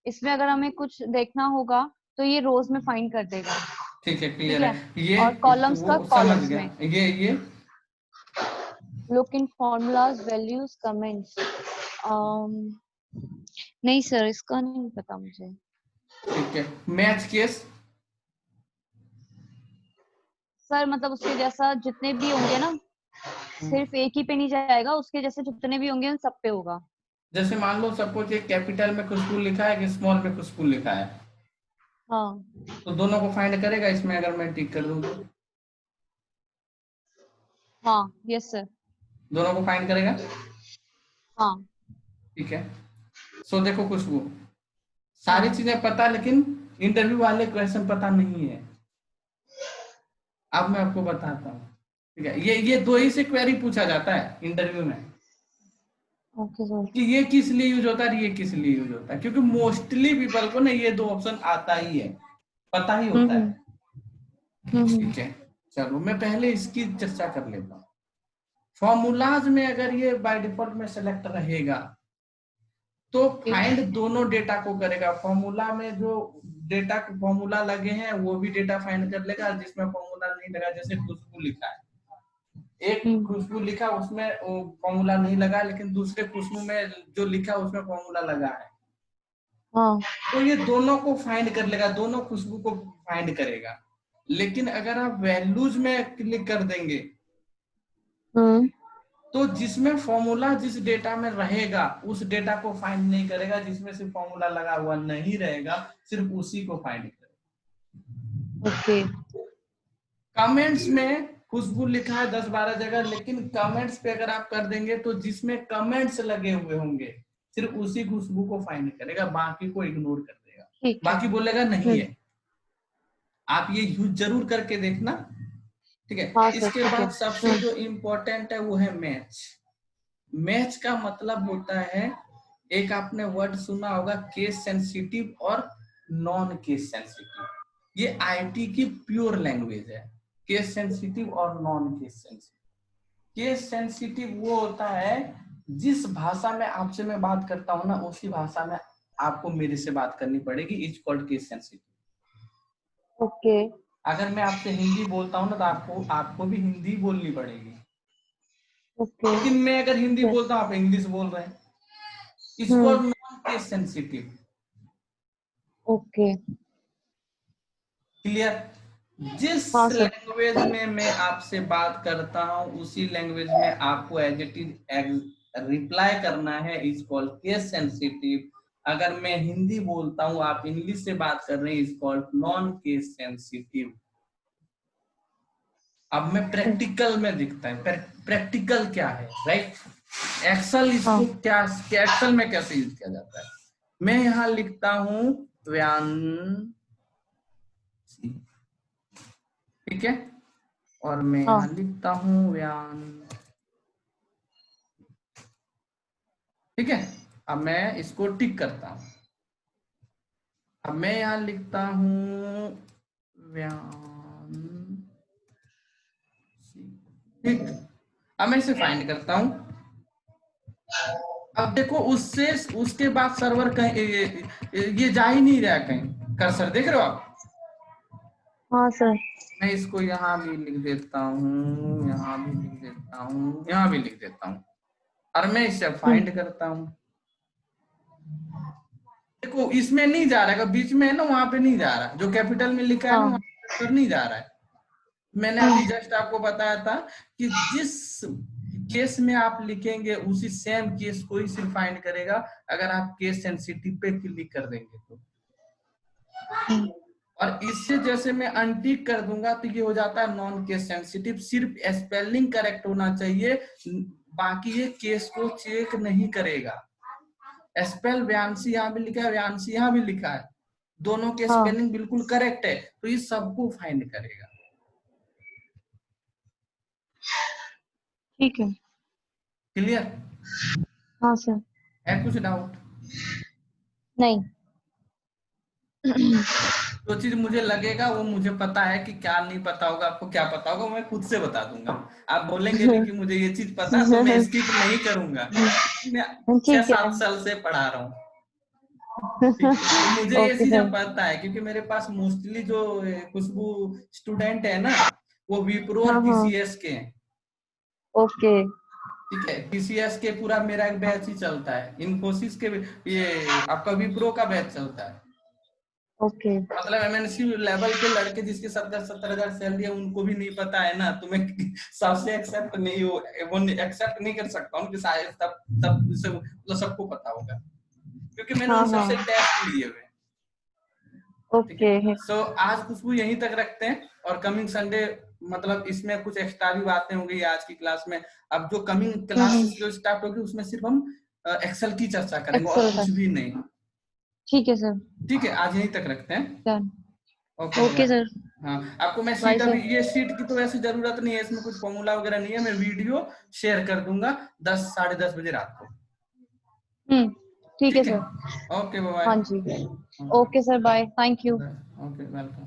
इसमें अगर हमें कुछ देखना होगा तो ये रोज में फाइंड कर देगा। ठीक है, ठीक क्लियर है। है ये। और कॉलम्स का वो समझ कॉलम्स गया, में। ये look in formulas, values, comments. नहीं सर, इसका नहीं पता मुझे। ठीक है, मैच केस? सर मतलब उसके जैसा जितने भी होंगे ना, सिर्फ एक ही पे नहीं जाएगा, उसके जैसे जितने भी होंगे उन सब पे होगा। जैसे मान लो सपोज एक कैपिटल में खुशबू लिखा है कि स्मॉल में खुशबू लिखा है, हाँ तो दोनों को फाइंड करेगा इसमें अगर मैं टिक कर दूं तो? हाँ, यस सर। दोनों को फाइंड करेगा? हाँ ठीक है। सो देखो खुशबू, सारी हाँ। चीजें पता लेकिन इंटरव्यू वाले क्वेश्चन पता नहीं है। अब मैं आपको बताता हूँ, ठीक है, ये दो ही से क्वेरी पूछा जाता है इंटरव्यू में, ओके सर। कि ये किस लिए यूज होता है, ये किस लिए यूज होता है, क्योंकि मोस्टली पीपल को ना ये दो ऑप्शन आता ही है, पता ही होता हम्म है। हम्म। ठीक है, चलो मैं पहले इसकी चर्चा कर लेता हूँ। फॉर्मूलाज में अगर ये बाय डिफॉल्ट में सेलेक्ट रहेगा तो फाइंड दोनों डेटा को करेगा। फॉर्मूला में जो डेटा फॉर्मूला लगे हैं वो भी डेटा फाइंड कर लेगा, जिसमें फॉर्मूला नहीं लगा, जैसे खुशबू लिखा है, एक हम्म। खुशबू लिखा उसमें फॉर्मूला नहीं लगा, लेकिन दूसरे खुशबू में जो लिखा उसमें फॉर्मूला लगा है, हाँ। तो ये दोनों को फाइंड कर लेगा, दोनों खुशबू को फाइंड करेगा। लेकिन अगर आप वैल्यूज में क्लिक कर देंगे हम्म। तो जिसमें फॉर्मूला जिस डेटा में रहेगा उस डेटा को फाइंड नहीं करेगा, जिसमें सिर्फ फॉर्मूला लगा हुआ नहीं रहेगा सिर्फ उसी को फाइंड करेगा। ओके। कमेंट्स में खुशबू लिखा है 10-12 जगह, लेकिन कमेंट्स पे अगर आप कर देंगे तो जिसमें कमेंट्स लगे हुए होंगे सिर्फ उसी खुशबू को फाइंड करेगा, बाकी को इग्नोर कर देगा, ठीक है। बाकी बोलेगा नहीं है। आप ये यूज जरूर करके देखना, ठीक है। हाँ सर, इसके ठीक है। बाद सबसे जो इम्पोर्टेंट है वो है मैच। मैच का मतलब होता है, एक आपने वर्ड सुना होगा केस सेंसिटिव और नॉन केस सेंसिटिव, ये आईटी की प्योर लैंग्वेज है, केस सेंसिटिव और non case sensitive. Case sensitive वो होता है जिस भाषा में आपसे मैं बात करता हूं ना उसी भाषा में आपको मेरे से बात करनी पड़ेगी, is called case sensitive. Okay. अगर मैं आपसे हिंदी बोलता हूँ ना तो आपको आपको भी हिंदी बोलनी पड़ेगी, ओके। लेकिन मैं अगर हिंदी बोलता हूँ आप इंग्लिश बोल रहे हैं, इसको hmm. Non case sensitive. Okay. Clear? जिस हाँ सर। लैंग्वेज में मैं आपसे बात करता हूं उसी लैंग्वेज में आपको एज इट इज रिप्लाई करना है, इज कॉल्ड केस सेंसिटिव। अगर मैं हिंदी बोलता हूं आप इंग्लिश से बात कर रहे हैं, is called non case sensitive. अब मैं प्रैक्टिकल में दिखता है प्रैक्टिकल क्या है, राइट। एक्सेल हाँ। इसको क्या, एक्सेल में कैसे यूज किया जाता है। मैं यहां लिखता हूं व्यांशी, ठीक है, और मैं हाँ। यहां लिखता हूं व्यान, ठीक है। अब मैं इसको टिक करता हूं, अब मैं यहां लिखता हूं व्यान, ठीक। अब मैं इसे फाइंड करता हूं। अब देखो उससे उसके बाद सर्वर कहीं ये जा ही नहीं रहा कहीं, कर्सर देख रहे हो आप। हाँ सर। मैं इसको यहाँ भी लिख देता हूँ, यहाँ भी लिख देता हूँ, यहाँ भी लिख देता हूँ, और मैं इसे फाइंड करता हूँ। देखो इसमें नहीं जा रहा है, बीच में है ना वहां पे नहीं जा रहा, जो कैपिटल में लिखा है ना हाँ। वहां पर नहीं जा रहा है। मैंने अभी जस्ट आपको बताया था कि जिस केस में आप लिखेंगे उसी सेम केस को ही सिर्फ फाइंड करेगा, अगर आप केस सेंसिटिव पे क्लिक कर देंगे तो। और इससे जैसे मैं अनटिक कर दूंगा तो ये हो जाता है नॉन केस सेंसिटिव, सिर्फ स्पेलिंग करेक्ट होना चाहिए, बाकी ये केस को चेक नहीं करेगा। स्पेल व्यांशी यहाँ भी लिखा है, व्यांशी यहाँ भी लिखा है, दोनों के हाँ। स्पेलिंग बिल्कुल करेक्ट है, तो ये सबको फाइंड करेगा। ठीक है। क्लियर? हाँ सर। है कुछ डाउट? नहीं। जो चीज मुझे लगेगा वो मुझे पता है कि क्या नहीं पता होगा, आपको क्या पता होगा मैं खुद से बता दूंगा। आप बोलेंगे भी कि मुझे ये चीज पता तो मैं स्किप नहीं करूंगा, मैं छह ठीक है। सात साल से पढ़ा रहा हूँ, ठीक है, तो मुझे ये ओके चीजें सर। पता है, क्योंकि मेरे पास मोस्टली जो खुशबू स्टूडेंट है ना वो विप्रो और हाँ हाँ। टीसीएस के हैं। ओके। ठीक है, टीसीएस के पूरा मेरा एक बैच ही चलता है, इन्फोसिस के ये आपका विप्रो का बैच चलता है। ओके मतलब एमएनसी लेवल के लड़के जिसके 70,000 सैलरी है उनको भी नहीं पता है ना, तुम्हें सबसे एक्सेप्ट नहीं हो, वो एक्सेप्ट नहीं कर सकता उनके शायद तब मतलब सबको पता होगा, क्योंकि मैंने हाँ उन हाँ सबसे टेस्ट लिए हुए। ठीक ओके है, सो आज खुशबू यहीं तक रखते हैं, और कमिंग संडे मतलब इसमें कुछ एक्स्ट्रा भी बातें होंगी आज की क्लास में। अब जो कमिंग क्लासेस जो स्टार्ट होगी उसमें सिर्फ हम एक्सेल की चर्चा करेंगे और एक्सेल का कुछ भी नहीं। ठीक है सर ठीक है, आज यहीं तक रखते हैं। Done okay okay bye. Sir हाँ, आपको मैं बाय शीट, अभी सर ये शीट की तो वैसे जरूरत नहीं है, इसमें कुछ फॉर्मूला वगैरह नहीं है, मैं वीडियो शेयर कर दूंगा 10 साढ़े 10 बजे रात को। ठीक है ठीक है, सर ओके बाय। हाँ जी okay sir bye thank you okay welcome.